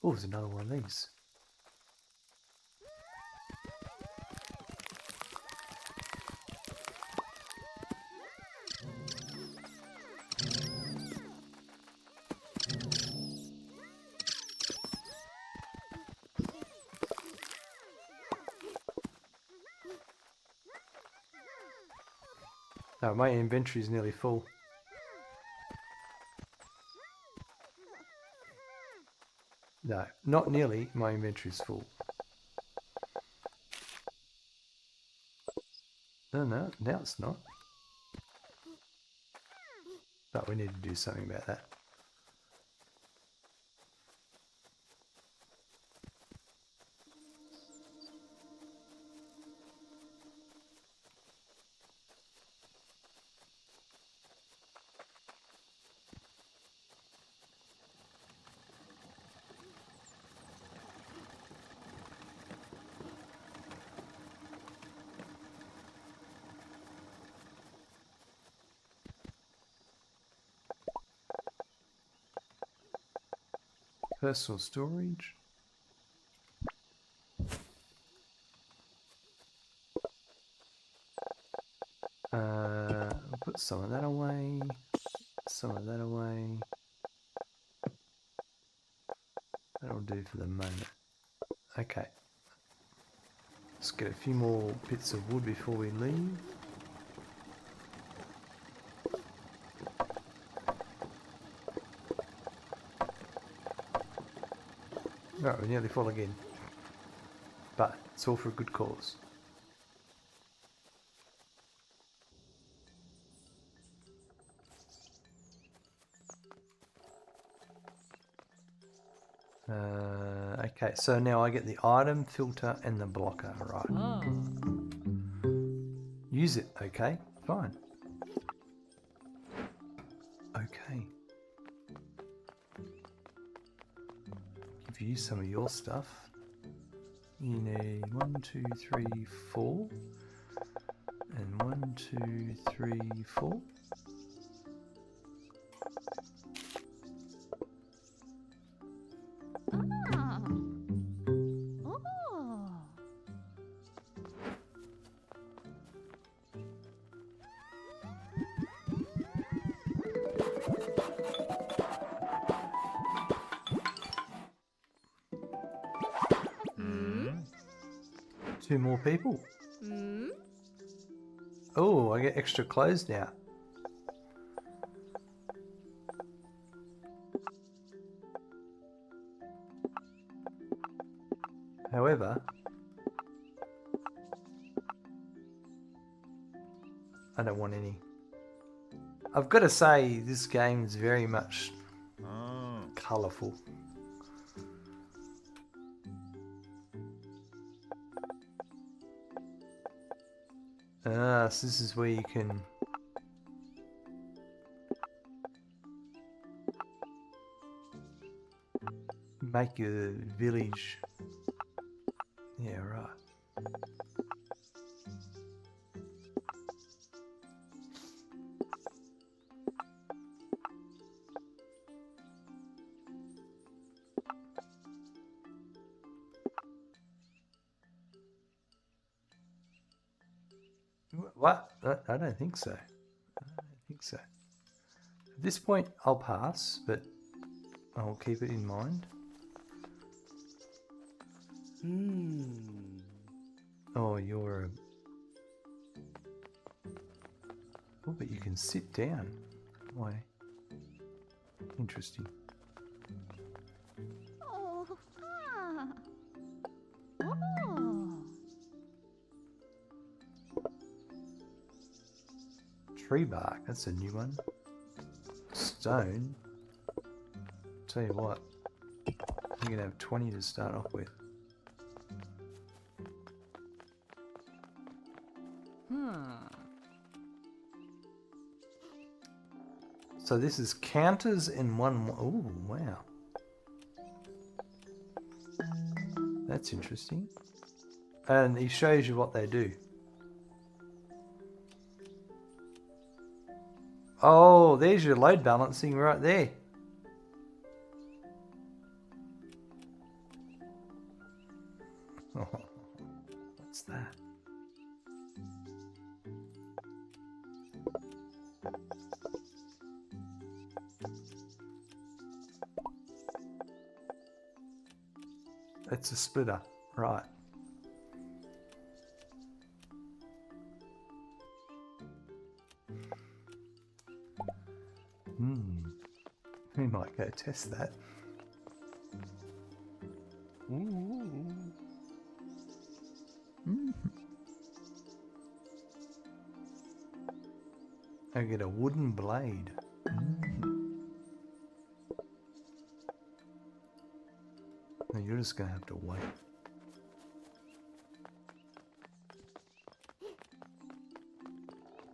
Oh, there's another one of these. Oh, my inventory is nearly full. No, not nearly. My inventory is full. No, now it's not. But we need to do something about that. Personal storage. I'll put some of that away. Some of that away. That'll do for the moment. Okay. Let's get a few more bits of wood before we leave. Right, we're nearly full again. But it's all for a good cause. Okay, so now I get the item, filter, and the blocker, right. Ah. Use it, okay, fine. Okay. Give you some of your stuff. You need 1, 2, 3, 4. And 1, 2, 3, 4. Ah. Oh. Hmm. 2 more people. Hmm. Oh, I get extra clothes now. However, I don't want any. I've got to say, this game is very much colourful. So this is where you can make your village. Yeah, right. What? I don't think so. I don't think so. At this point, I'll pass, but I'll keep it in mind. Hmm. Oh, you're a... Oh, but you can sit down. Why? Interesting. Oh. Ah. Oh. Tree bark, that's a new one. Stone. Tell you what, you're gonna have 20 to start off with. So this is counters in one. Oh, wow. That's interesting. And he shows you what they do. Oh, there's your load balancing right there. What's that? It's a splitter, right. We might go test that. I get a wooden blade. Now you're just gonna have to wait.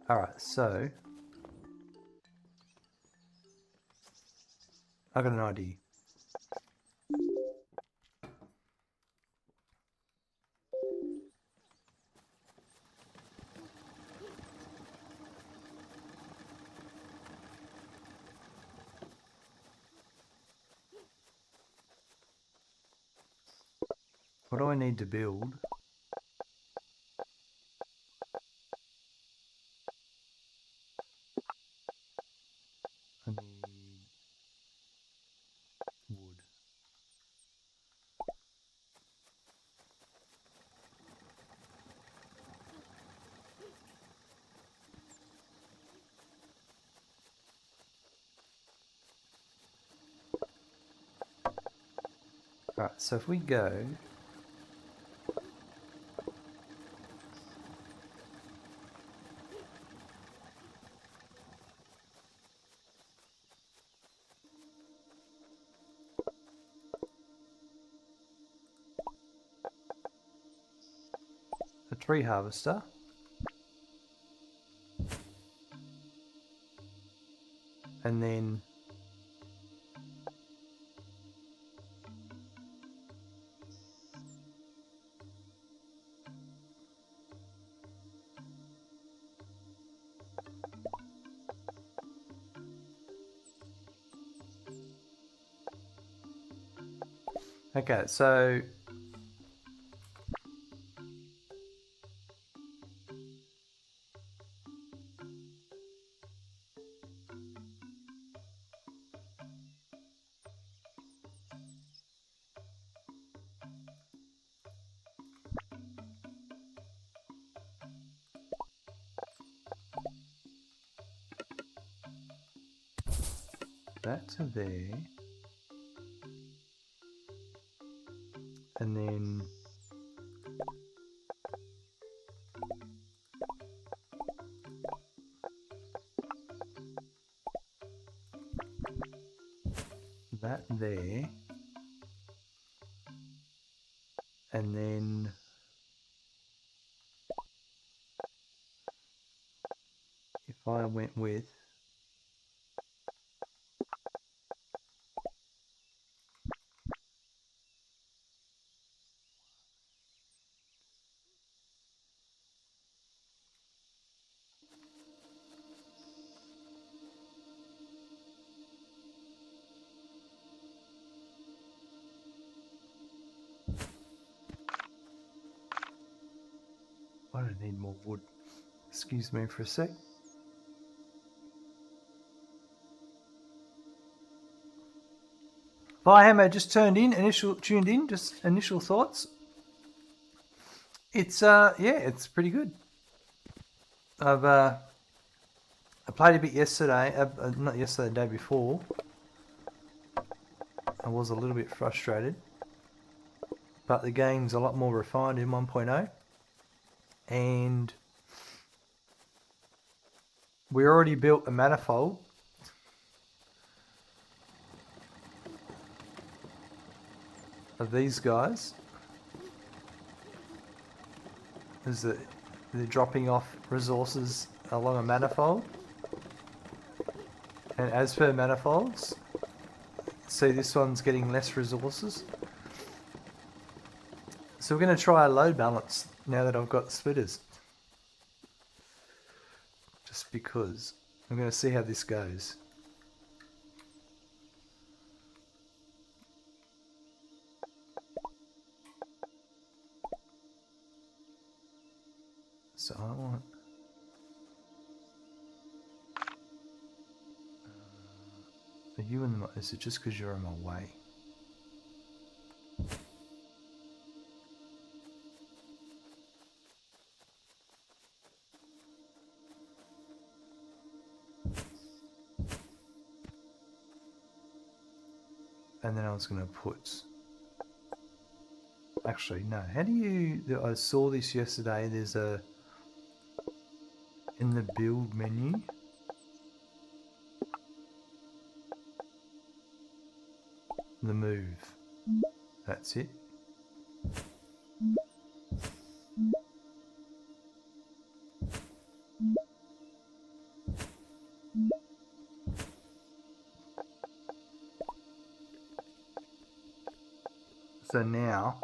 Alright, so I got an idea. What do I need to build? I need wood. Alright, so if we go a tree harvester, and then okay, so that to there, and then that there, and then if I went with I don't need more wood. Excuse me for a sec. Firehammer just tuned in, just initial thoughts. It's yeah, it's pretty good. I played a bit yesterday, not yesterday, the day before. I was a little bit frustrated, but the game's a lot more refined in 1.0, and we already built a manifold. Of these guys, is that they're dropping off resources along a manifold, and as per manifolds, see this one's getting less resources. So we're going to try a load balance now that I've got splitters. Just because. I'm going to see how this goes. So I want... Are you in the... Is it just because you're in my way? And then I was going to put... Actually, no. How do you... I saw this yesterday. There's a... In the build menu... The move. That's it. So now...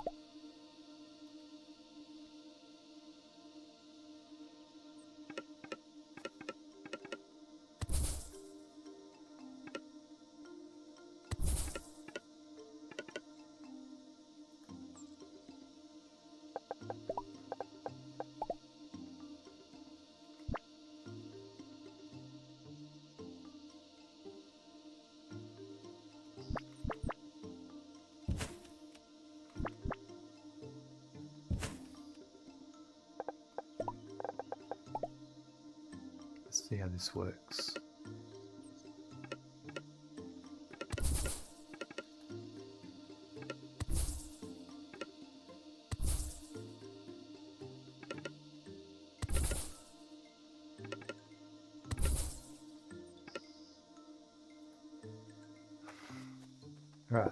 Let's see how this works. Right.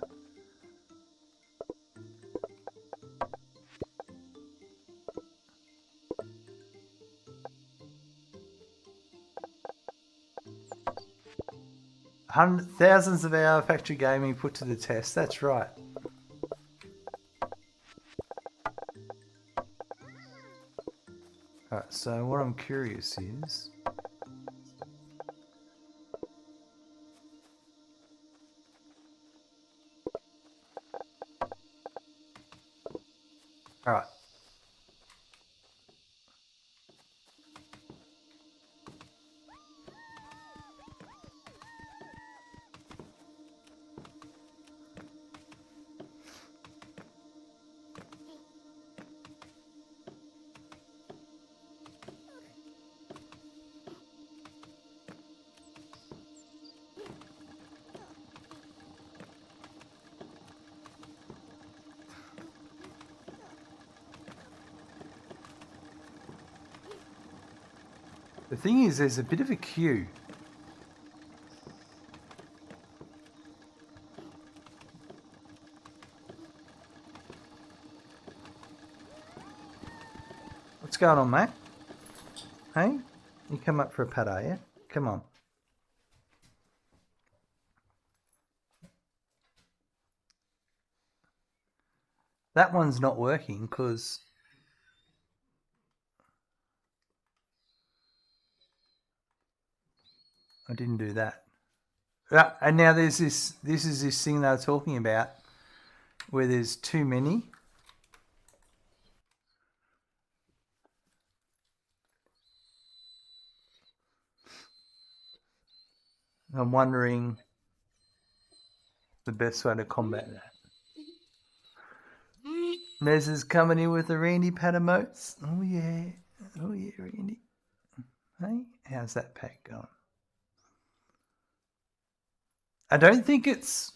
Thousands of hour factory gaming put to the test. That's right. Alright, so what I'm curious is... Alright. The thing is, there's a bit of a queue. What's going on, mate? Hey? You come up for a pat, are you? Come on. That one's not working because... I didn't do that. Yeah, and now there's this is this thing they were talking about where there's too many. I'm wondering the best way to combat that. Nez is coming in with the Randy Pat emotes. Oh yeah. Oh yeah, Randy. Hey, how's that pack going? I don't think it's...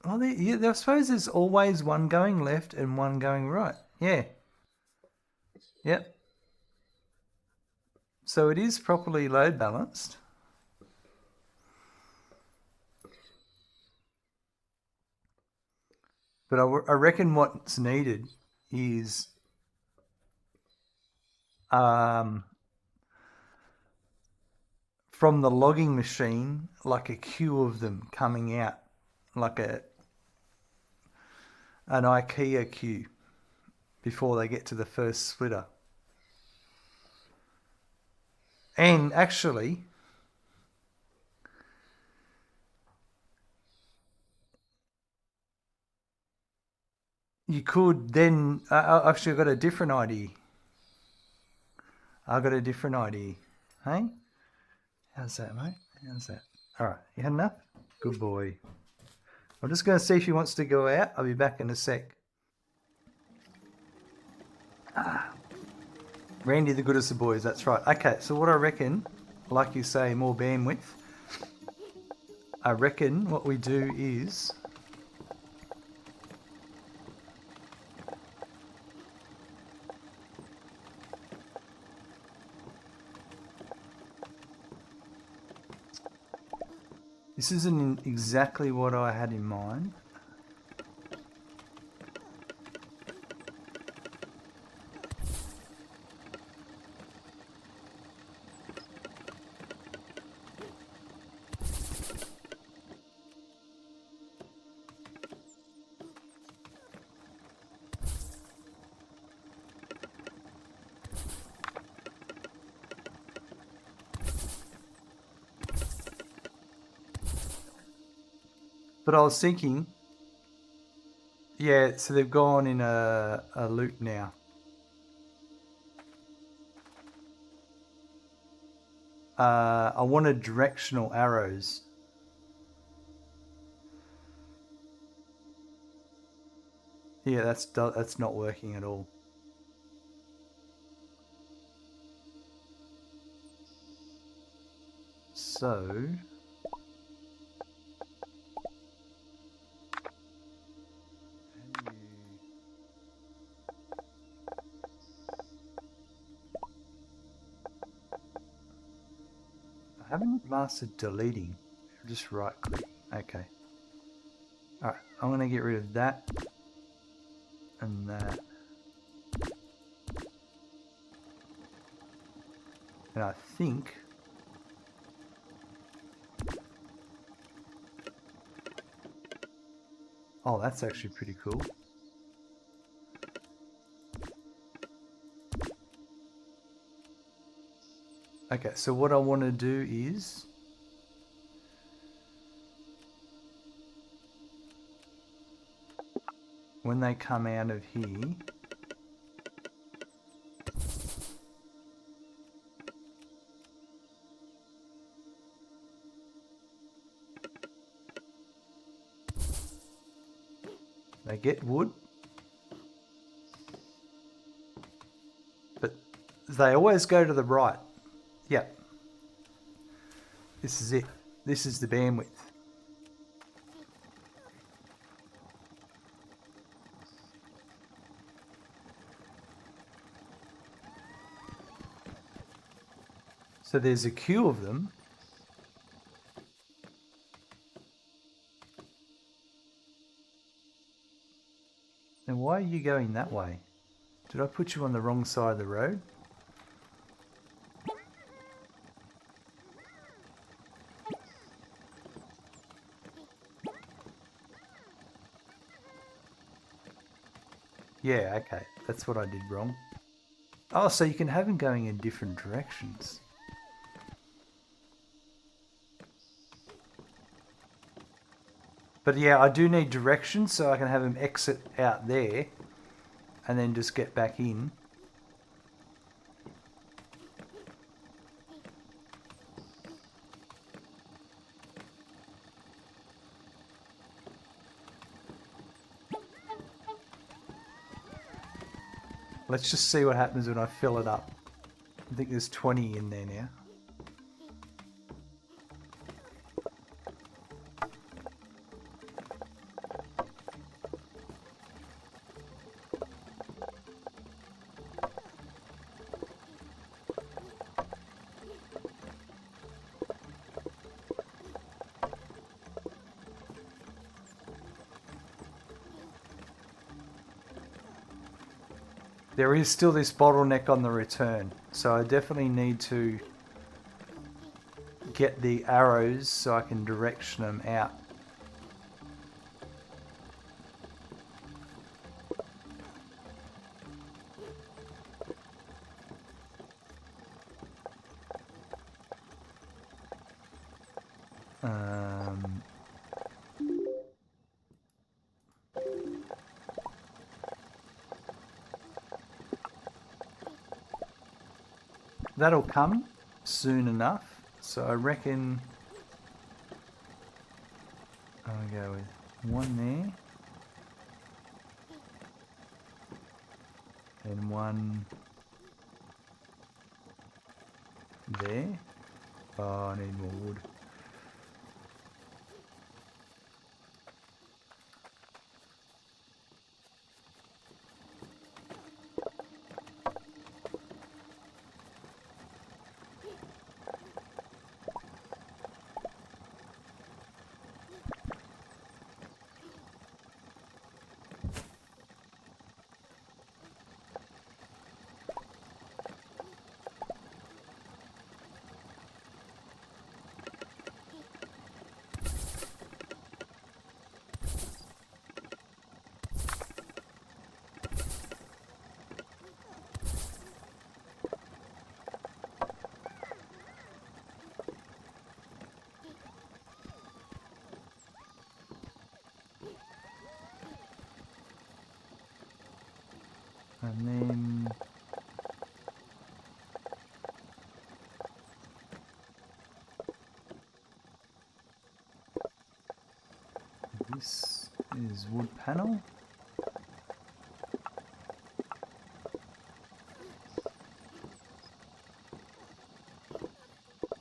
Well, I suppose there's always one going left and one going right. Yeah. Yep. So it is properly load balanced. But I reckon what's needed is... from the logging machine, like a queue of them coming out, like an IKEA queue. before they get to the first splitter. And actually, you could then... actually, I've got a different idea. Hey? How's that, mate? How's that? All right, you had enough? Good boy. I'm just going to see if he wants to go out. I'll be back in a sec. Randy the goodest of boys, that's right. Okay, so what I reckon, like you say, more bandwidth. I reckon what we do is... This isn't exactly what I had in mind. But I was thinking, yeah, so they've gone in a loop now. I wanted directional arrows. Yeah, that's not working at all. So... I haven't mastered deleting. Just right click. Okay. Alright, I'm going to get rid of that. And that. And I think... Oh, that's actually pretty cool. Okay, so what I want to do is... when they come out of here... they get wood. But they always go to the right. Yep. This is it. This is the bandwidth. So there's a queue of them. And why are you going that way? Did I put you on the wrong side of the road? Yeah, okay. That's what I did wrong. Oh, so you can have them going in different directions. But yeah, I do need directions so I can have them exit out there and then just get back in. Let's just see what happens when I fill it up. I think there's 20 in there now. There is still this bottleneck on the return, so I definitely need to get the arrows so I can direction them out. that'll come soon enough. So I reckon I'll go with one there. And one there. Oh, I need more wood. And then this is wood panel.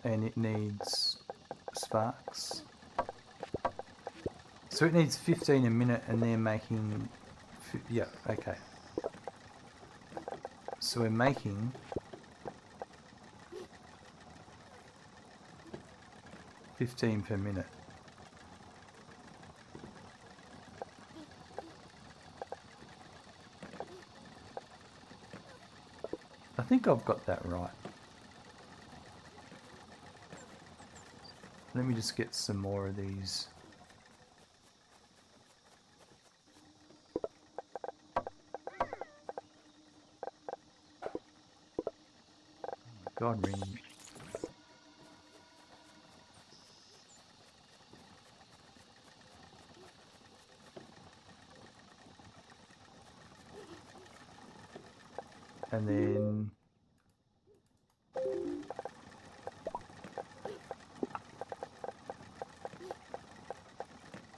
And it needs sparks. So it needs 15 a minute and they're making, yeah, okay. So we're making 15 per minute. I think I've got that right. Let me just get some more of these. God, ring. And then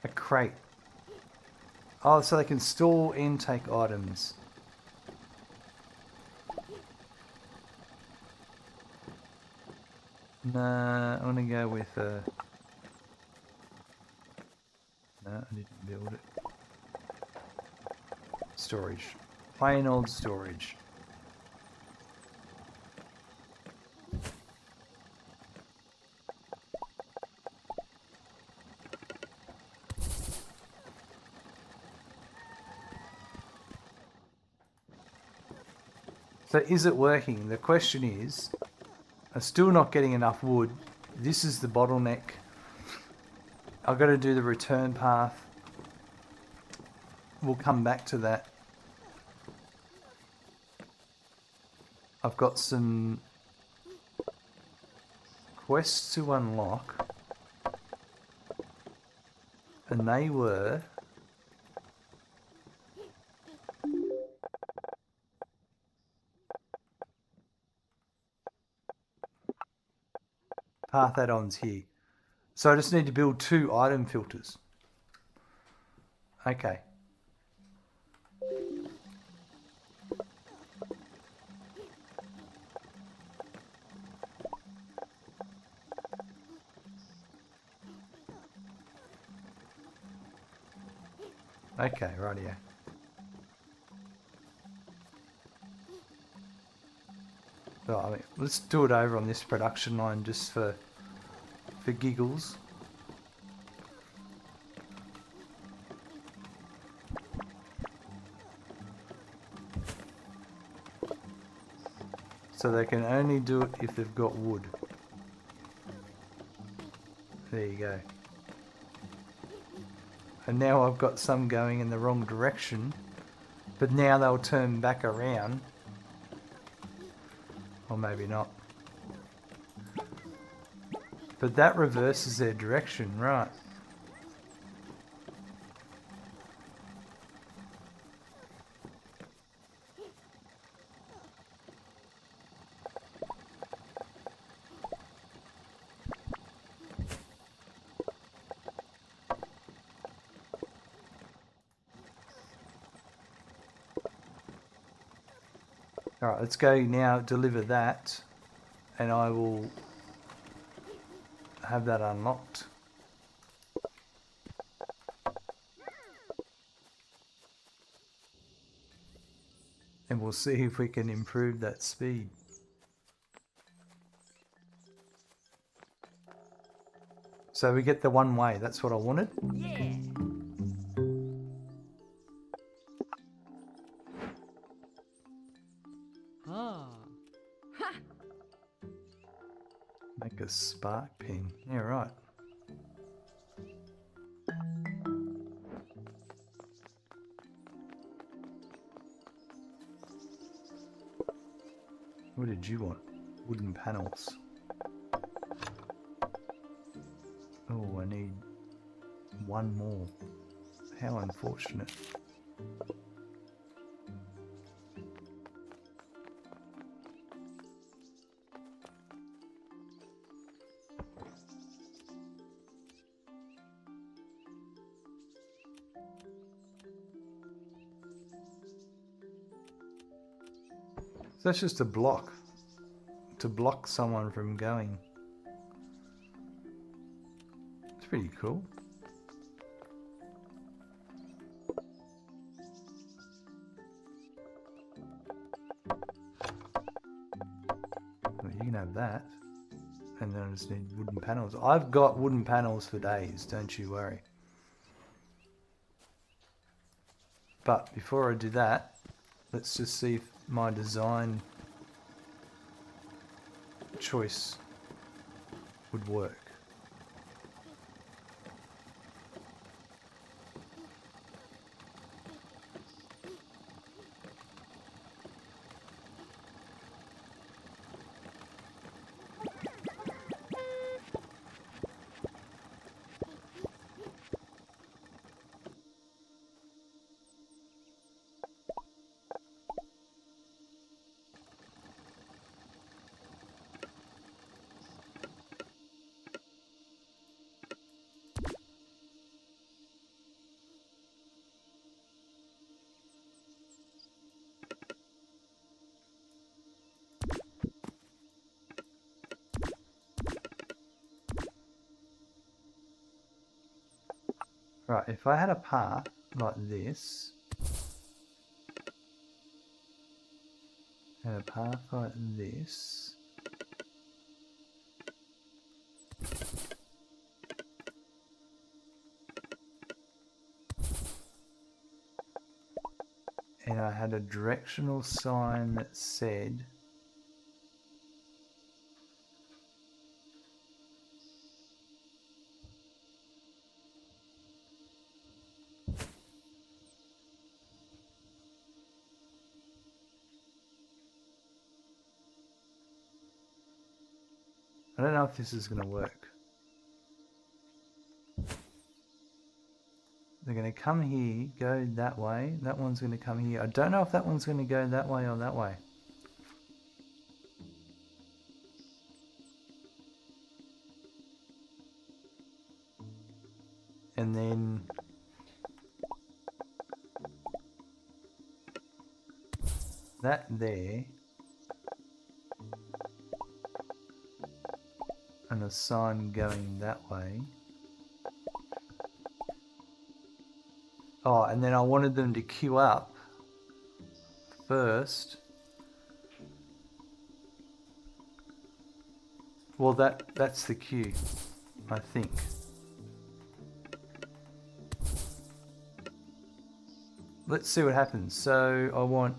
a crate. Oh, so they can store intake items. Nah, I want to go with no, I didn't build it. Storage. Plain old storage. So is it working? The question is, I'm still not getting enough wood. This is the bottleneck. I've got to do the return path. We'll come back to that. I've got some quests to unlock. And they were path add-ons here. So I just need to build 2 item filters. Okay. Okay, rightio. So, I mean, let's do it over on this production line just for giggles. So they can only do it if they've got wood. There you go. And now I've got some going in the wrong direction, but now they'll turn back around. Or maybe not. But that reverses their direction, right? Alright, let's go now deliver that, and I will have that unlocked. And we'll see if we can improve that speed. So we get the one way, that's what I wanted. Yeah. Ah. Ha. Make a spark pin. Yeah, right. What did you want? Wooden panels. Oh, I need one more. How unfortunate. So that's just a block. To block someone from going. It's pretty cool. Well, you can have that. And then I just need wooden panels. I've got wooden panels for days, don't you worry. But before I do that, let's just see if my design choice would work. Right, if I had a path like this, and a path like this, and I had a directional sign that said I don't know if this is going to work. They're going to come here, go that way. That one's going to come here. I don't know if that one's going to go that way or that way. And then that there, and a sign going that way. Oh, and then I wanted them to queue up first. Well, that's the queue, I think. Let's see what happens. So I want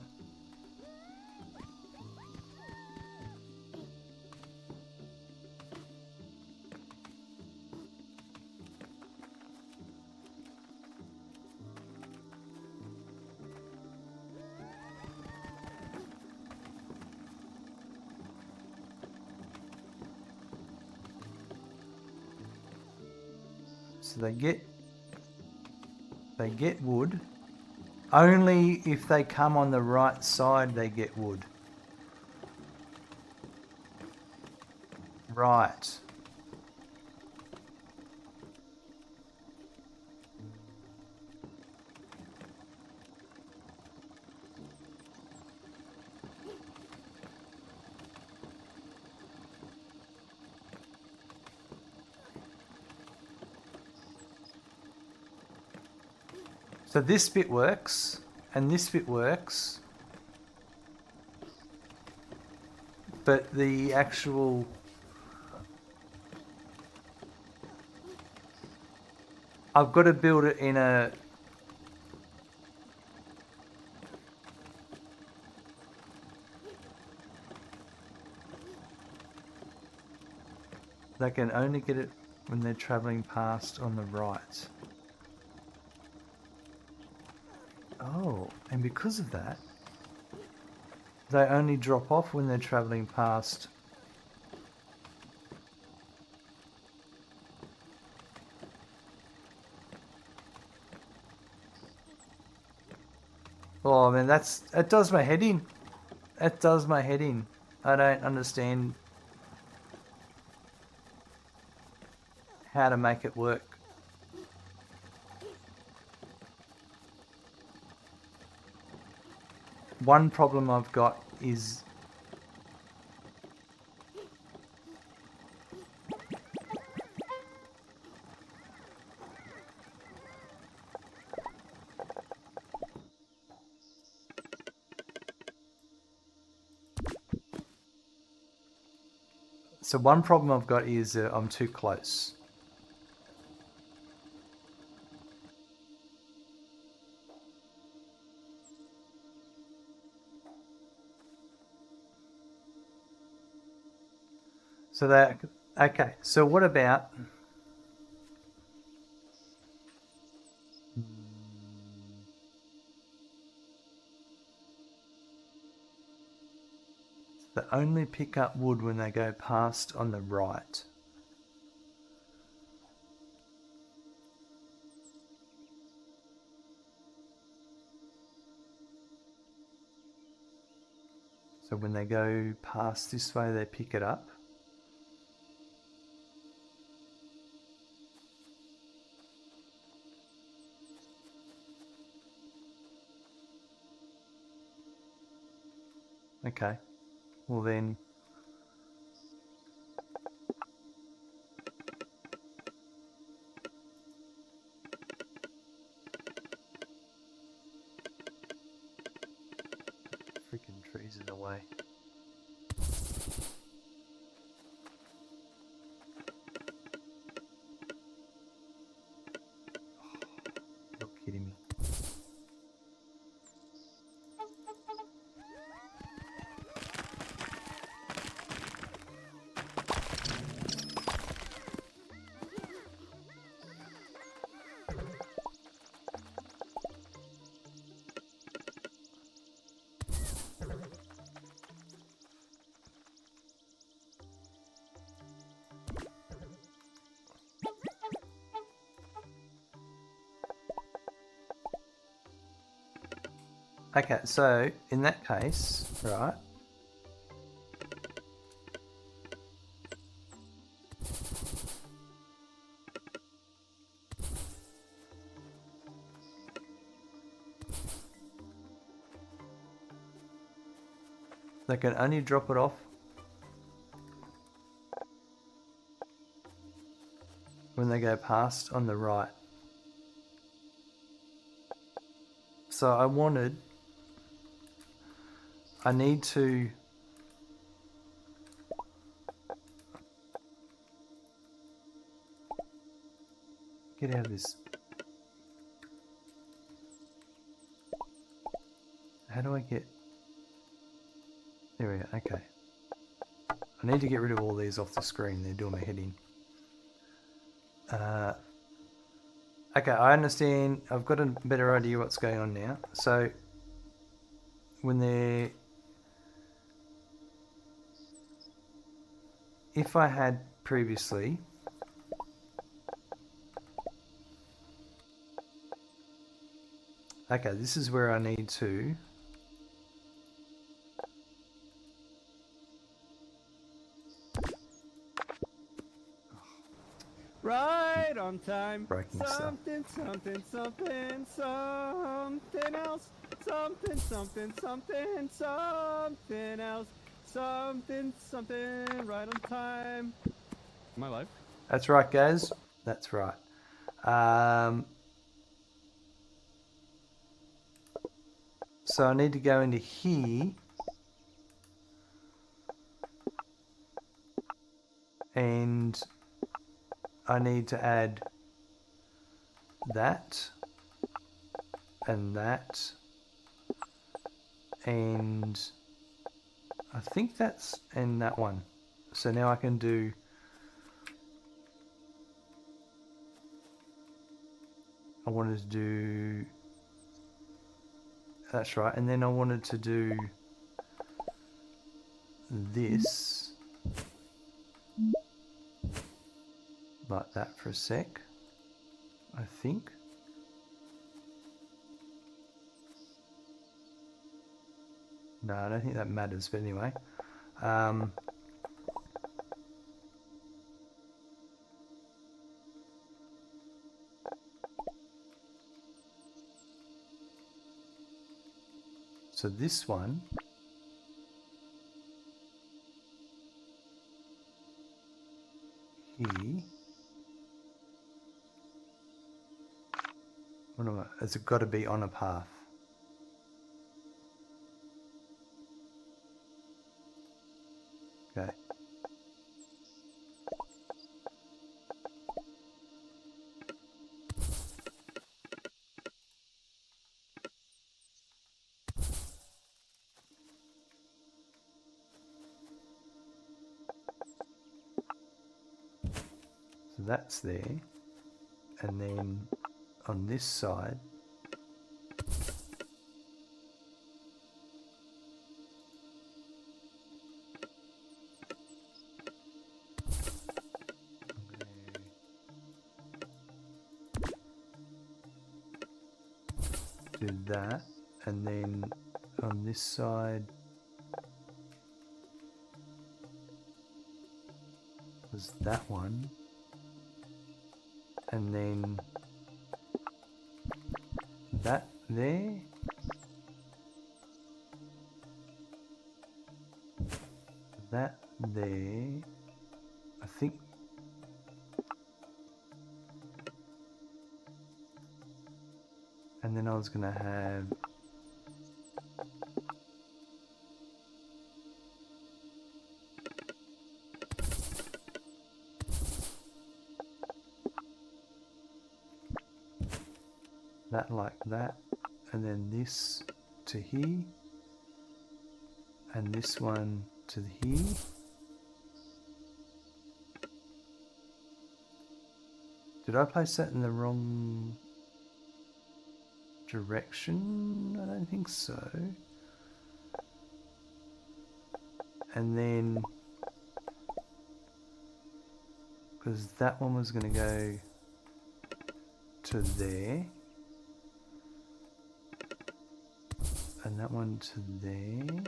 so they get wood. Only if they come on the right side they get wood. Right. So this bit works, and this bit works, but the actual... I've got to build it in a... They can only get it when they're travelling past on the right. Oh, and because of that, they only drop off when they're travelling past. Oh man, that does my head in. That does my head in. I don't understand how to make it work. One problem I've got is I'm too close. So that, okay, so what about they only pick up wood when they go past on the right? So when they go past this way, they pick it up. Okay, well then, freaking trees in the way. You're kidding me. Okay, so in that case, right, they can only drop it off when they go past on the right. So I need to get out of this. How do I get... There we go, okay. I need to get rid of all these off the screen, they're doing my head in. Okay, I understand, I've got a better idea what's going on now. So, when they're... If I had previously... Okay, this is where I need to... Right on time. Breaking stuff. Something, something, something, something else. Something, something, something, something else. Something, something, right on time. Am I live? That's right, guys. That's right. So I need to go into here. And I need to add that and that, and I think that's in that one. So now I can do I wanted to do that's right, and then I wanted to do this like that for a sec, I think. No, I don't think that matters, but anyway. So this one here, what am I, has it got to be on a path? Okay. So that's there, and then on this side, do that, and then on this side was that one, and then that there, that there, I think. And then I was going to have that like that, and then this to here, and this one to here. Did I place that in the wrong direction? I don't think so. And then, because that one was going to go to there, and that one to there.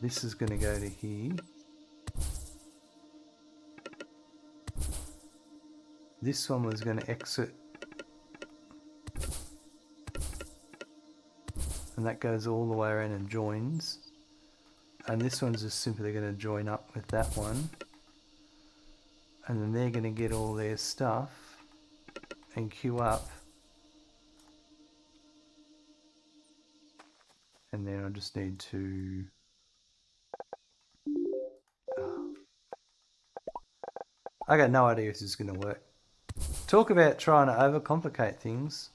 This is going to go to here. This one was going to exit, and that goes all the way around and joins. And this one's just simply going to join up with that one. And then they're going to get all their stuff and queue up. And then I just need to... I got no idea if this is going to work. Talk about trying to overcomplicate things.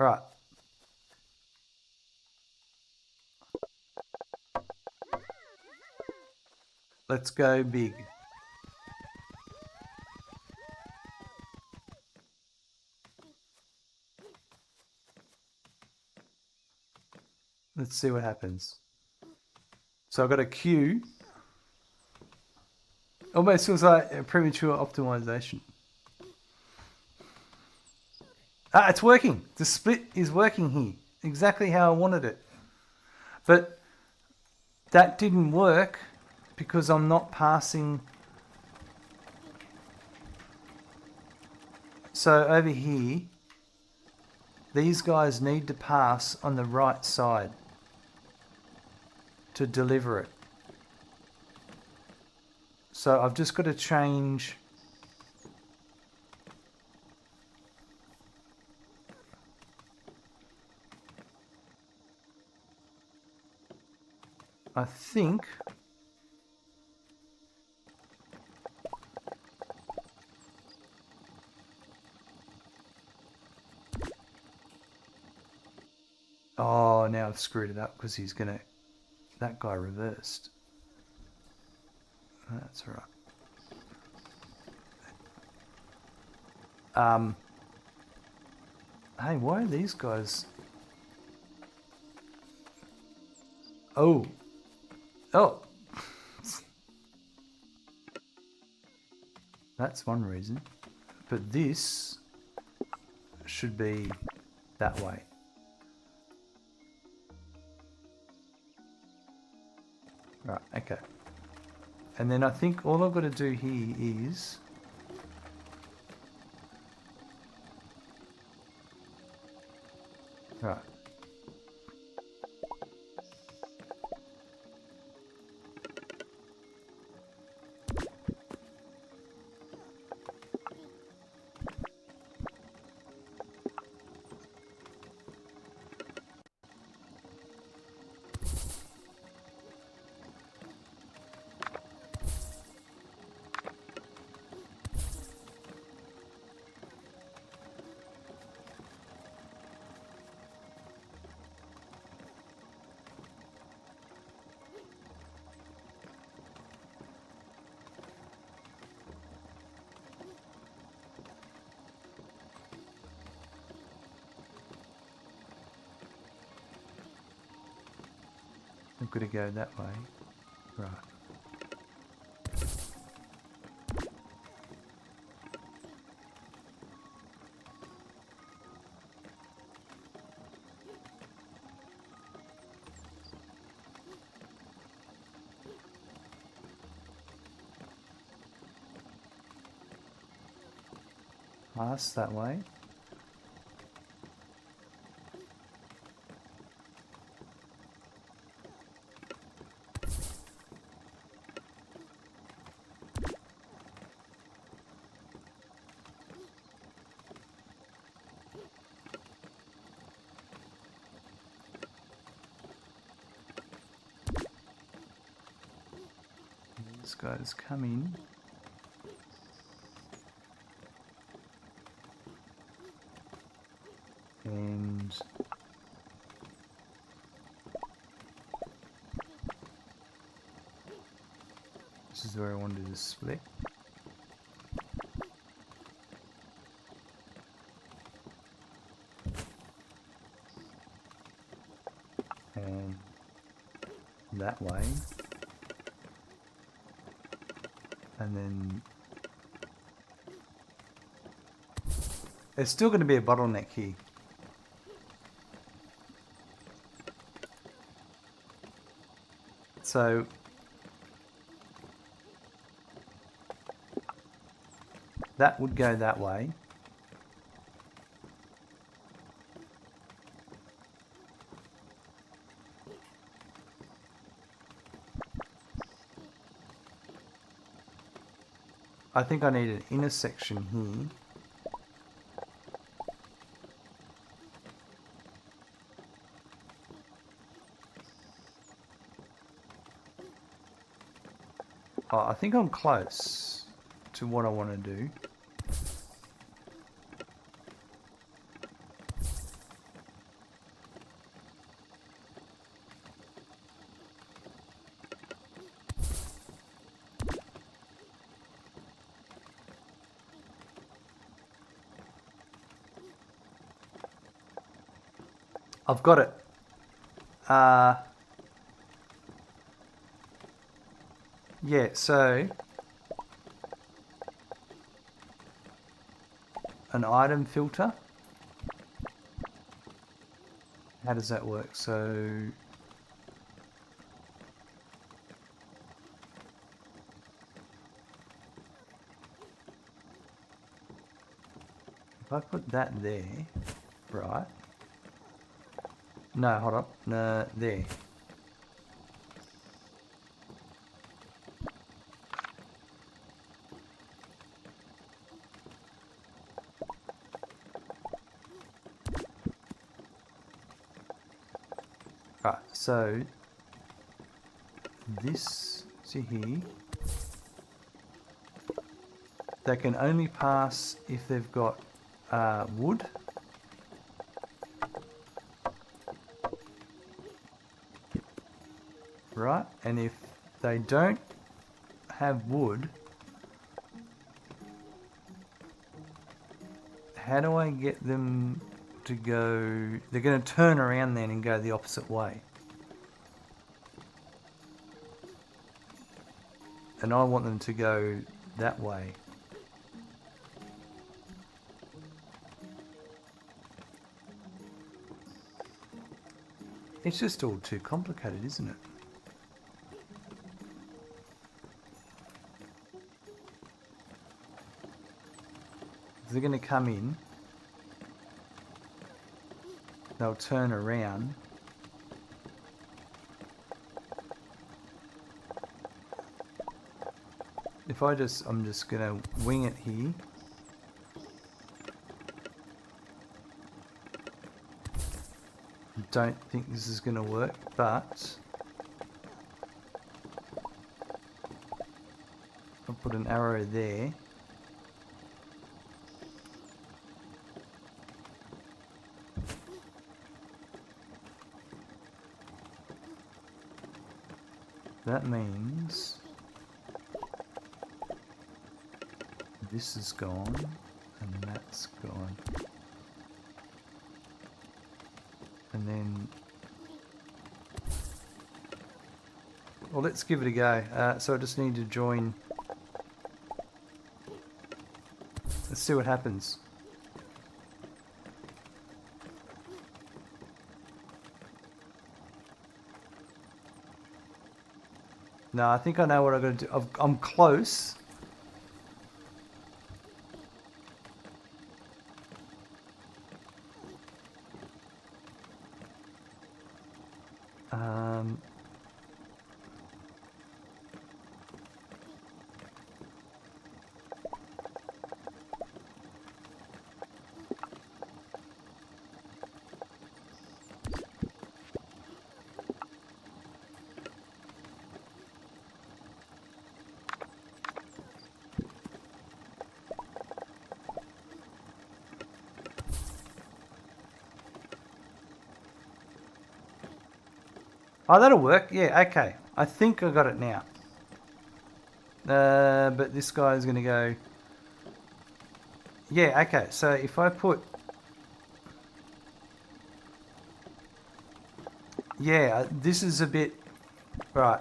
All right. Let's go big. Let's see what happens. So I've got a queue. Almost feels like a premature optimization. Ah, it's working. The split is working here. Exactly how I wanted it. But that didn't work because I'm not passing. So over here, these guys need to pass on the right side to deliver it. So I've just got to change. I think oh, now I've screwed it up because he's gonna, that guy reversed. That's all right. Hey, why are these guys? Oh. That's one reason. But this should be that way. Right, okay. And then I think all I've got to do here is... Right. I've got to go that way. Right. Pass that way. This guy is coming. And this is where I wanted to split. And that way. And then there's still going to be a bottleneck here. So that would go that way. I think I need an intersection here. Oh, I think I'm close to what I want to do. I've got it. Yeah, so an item filter. How does that work? So If I put that there, right? No, hold up. No, there. Right, so this, see here, they can only pass if they've got wood. Right, and if they don't have wood, how do I get them to go? They're going to turn around then and go the opposite way. And I want them to go that way. It's just all too complicated, isn't it? They're going to come in, they'll turn around, if I'm just going to wing it here. Don't think this is going to work, but I'll put an arrow there. That means this is gone and that's gone. And then, well, let's give it a go. So I just need to join. Let's see what happens. No, I think I know what I'm going to do. I'm close. Oh, that'll work. Yeah, okay. I think I got it now. But this guy's going to go... Yeah, okay. So if I put... Yeah, this is a bit... Right.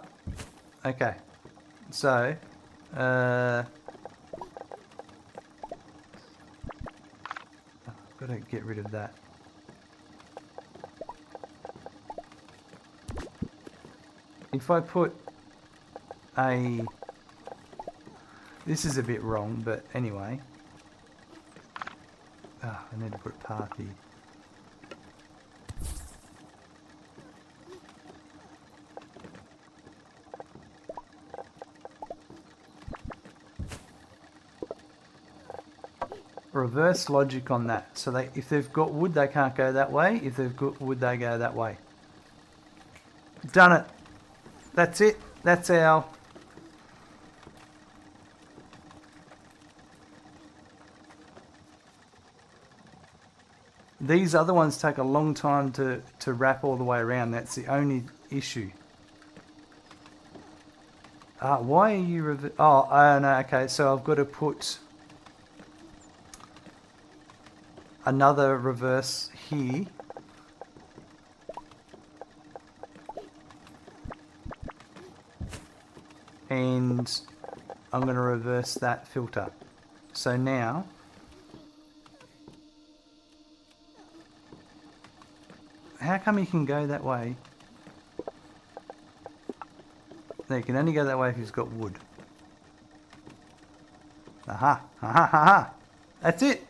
Okay. So... I've got to get rid of that. If I put a... This is a bit wrong, but anyway. I need to put a path here. Reverse logic on that. So if they've got wood, they can't go that way. If they've got wood, they go that way. Done it. That's it. That's our... These other ones take a long time to wrap all the way around. That's the only issue. Why are you... Oh, no, okay. So I've got to put another reverse here. And I'm going to reverse that filter. So now, how come you can go that way? No, you can only go that way if he's got wood. Aha, aha, aha. That's it.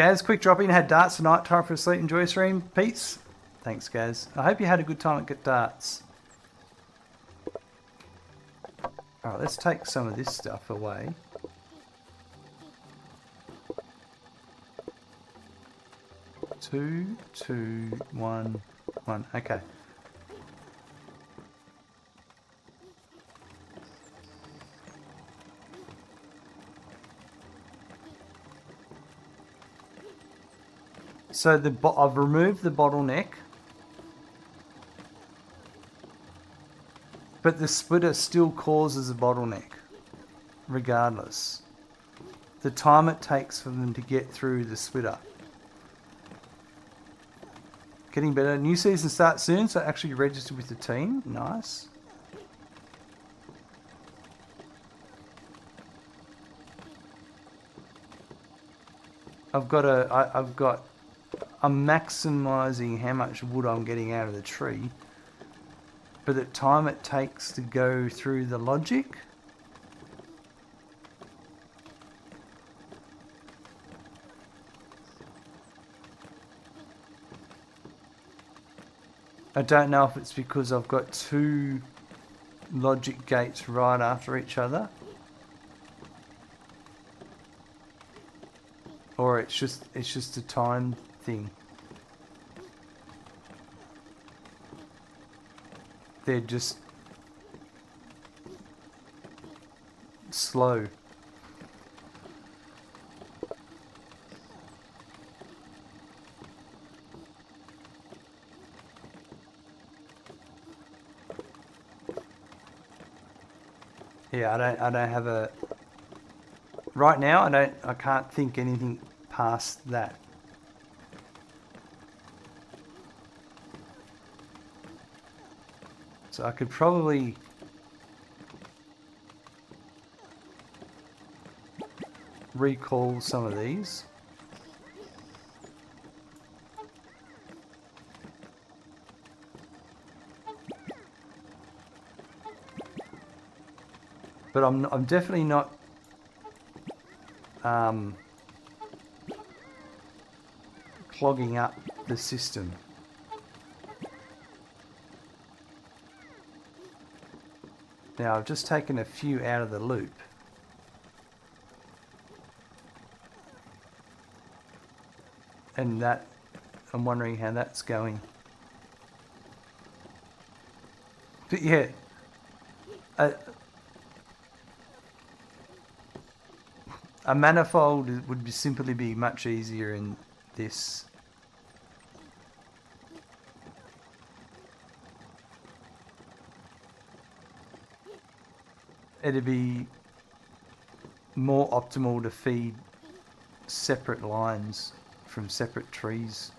Gaz, quick drop in. Had darts tonight. Time for a sleep. Enjoy your stream. Peace. Thanks, Gaz. I hope you had a good time at darts. Alright, let's take some of this stuff away. Two, two, one, one. Okay. So I've removed the bottleneck, but the splitter still causes a bottleneck, regardless. The time it takes for them to get through the splitter. Getting better. New season starts soon, so actually registered with the team. Nice. I'm maximizing how much wood I'm getting out of the tree, but the time it takes to go through the logic. I don't know if it's because I've got two logic gates right after each other, or it's just a time thing. They're just slow. Yeah, I don't have a right now. I can't think anything past that. So I could probably recall some of these. But I'm definitely not clogging up the system. Now I've just taken a few out of the loop. And that, I'm wondering how that's going. But yeah, a manifold would simply be much easier in this. It'd be more optimal to feed separate lines from separate trees.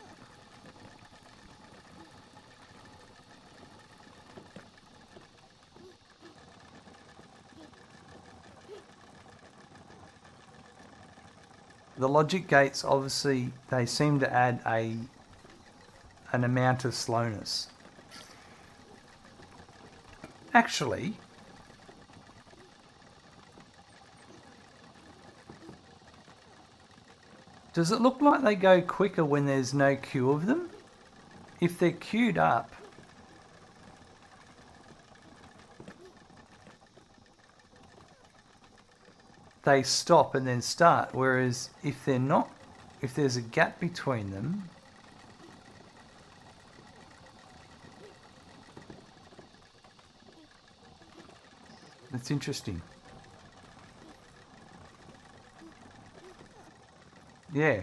The logic gates, obviously, they seem to add an amount of slowness. Actually, does it look like they go quicker when there's no queue of them? If they're queued up, they stop and then start. Whereas if they're not, if there's a gap between them, it's interesting. Yeah.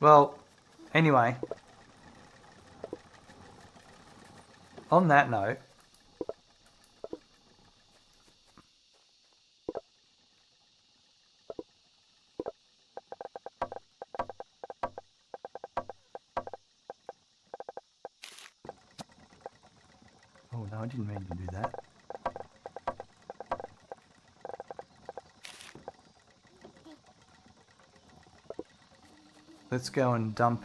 Well, anyway, on that note, oh no, I didn't mean to do that. Let's go and dump.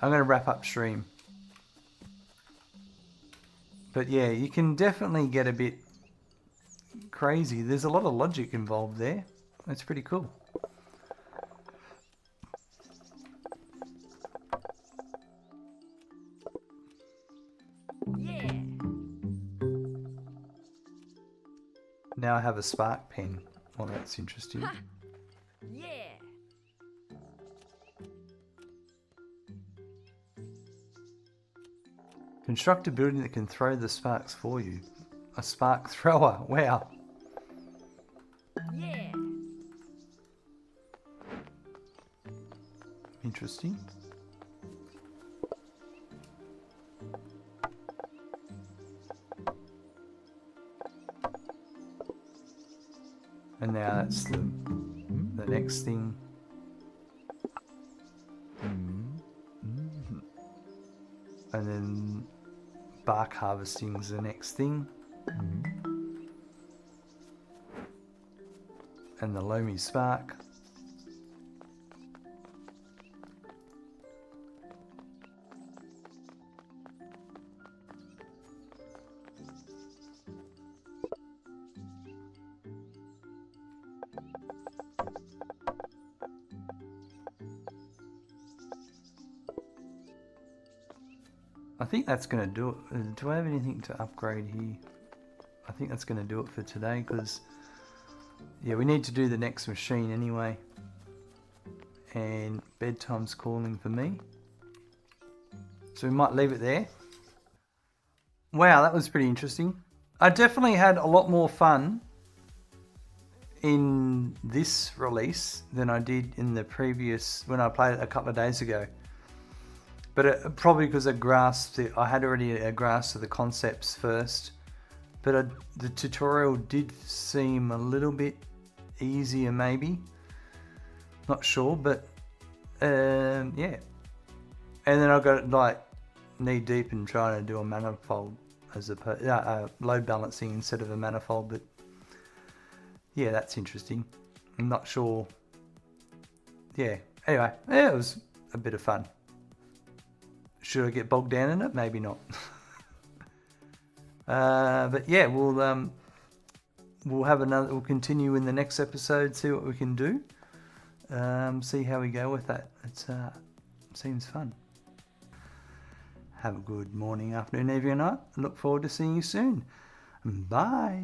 I'm going to wrap up stream. But yeah, you can definitely get a bit crazy. There's a lot of logic involved there. That's pretty cool. Yeah. Now I have a spark pen. Well, that's interesting. Yeah. Construct a building that can throw the sparks for you. A spark thrower. Wow. Yeah. Interesting. And now that's the next thing. And then bark harvesting is the next thing. And the loamy spark. I think that's going to do it. Do I have anything to upgrade here? I think that's going to do it for today because, yeah, we need to do the next machine anyway. And bedtime's calling for me. So we might leave it there. Wow, that was pretty interesting. I definitely had a lot more fun in this release than I did in the previous, when I played it a couple of days ago. But probably because I grasped it, I had already a grasp of the concepts first. But the tutorial did seem a little bit easier maybe. Not sure, but yeah. And then I got like knee deep in trying to do a manifold as a load balancing instead of a manifold. But yeah, that's interesting. I'm not sure. Yeah. Anyway, yeah, it was a bit of fun. Should I get bogged down in it? Maybe not. But yeah, we'll have another. We'll continue in the next episode. See what we can do. See how we go with that. It seems fun. Have a good morning, afternoon, evening, night. Look forward to seeing you soon. Bye.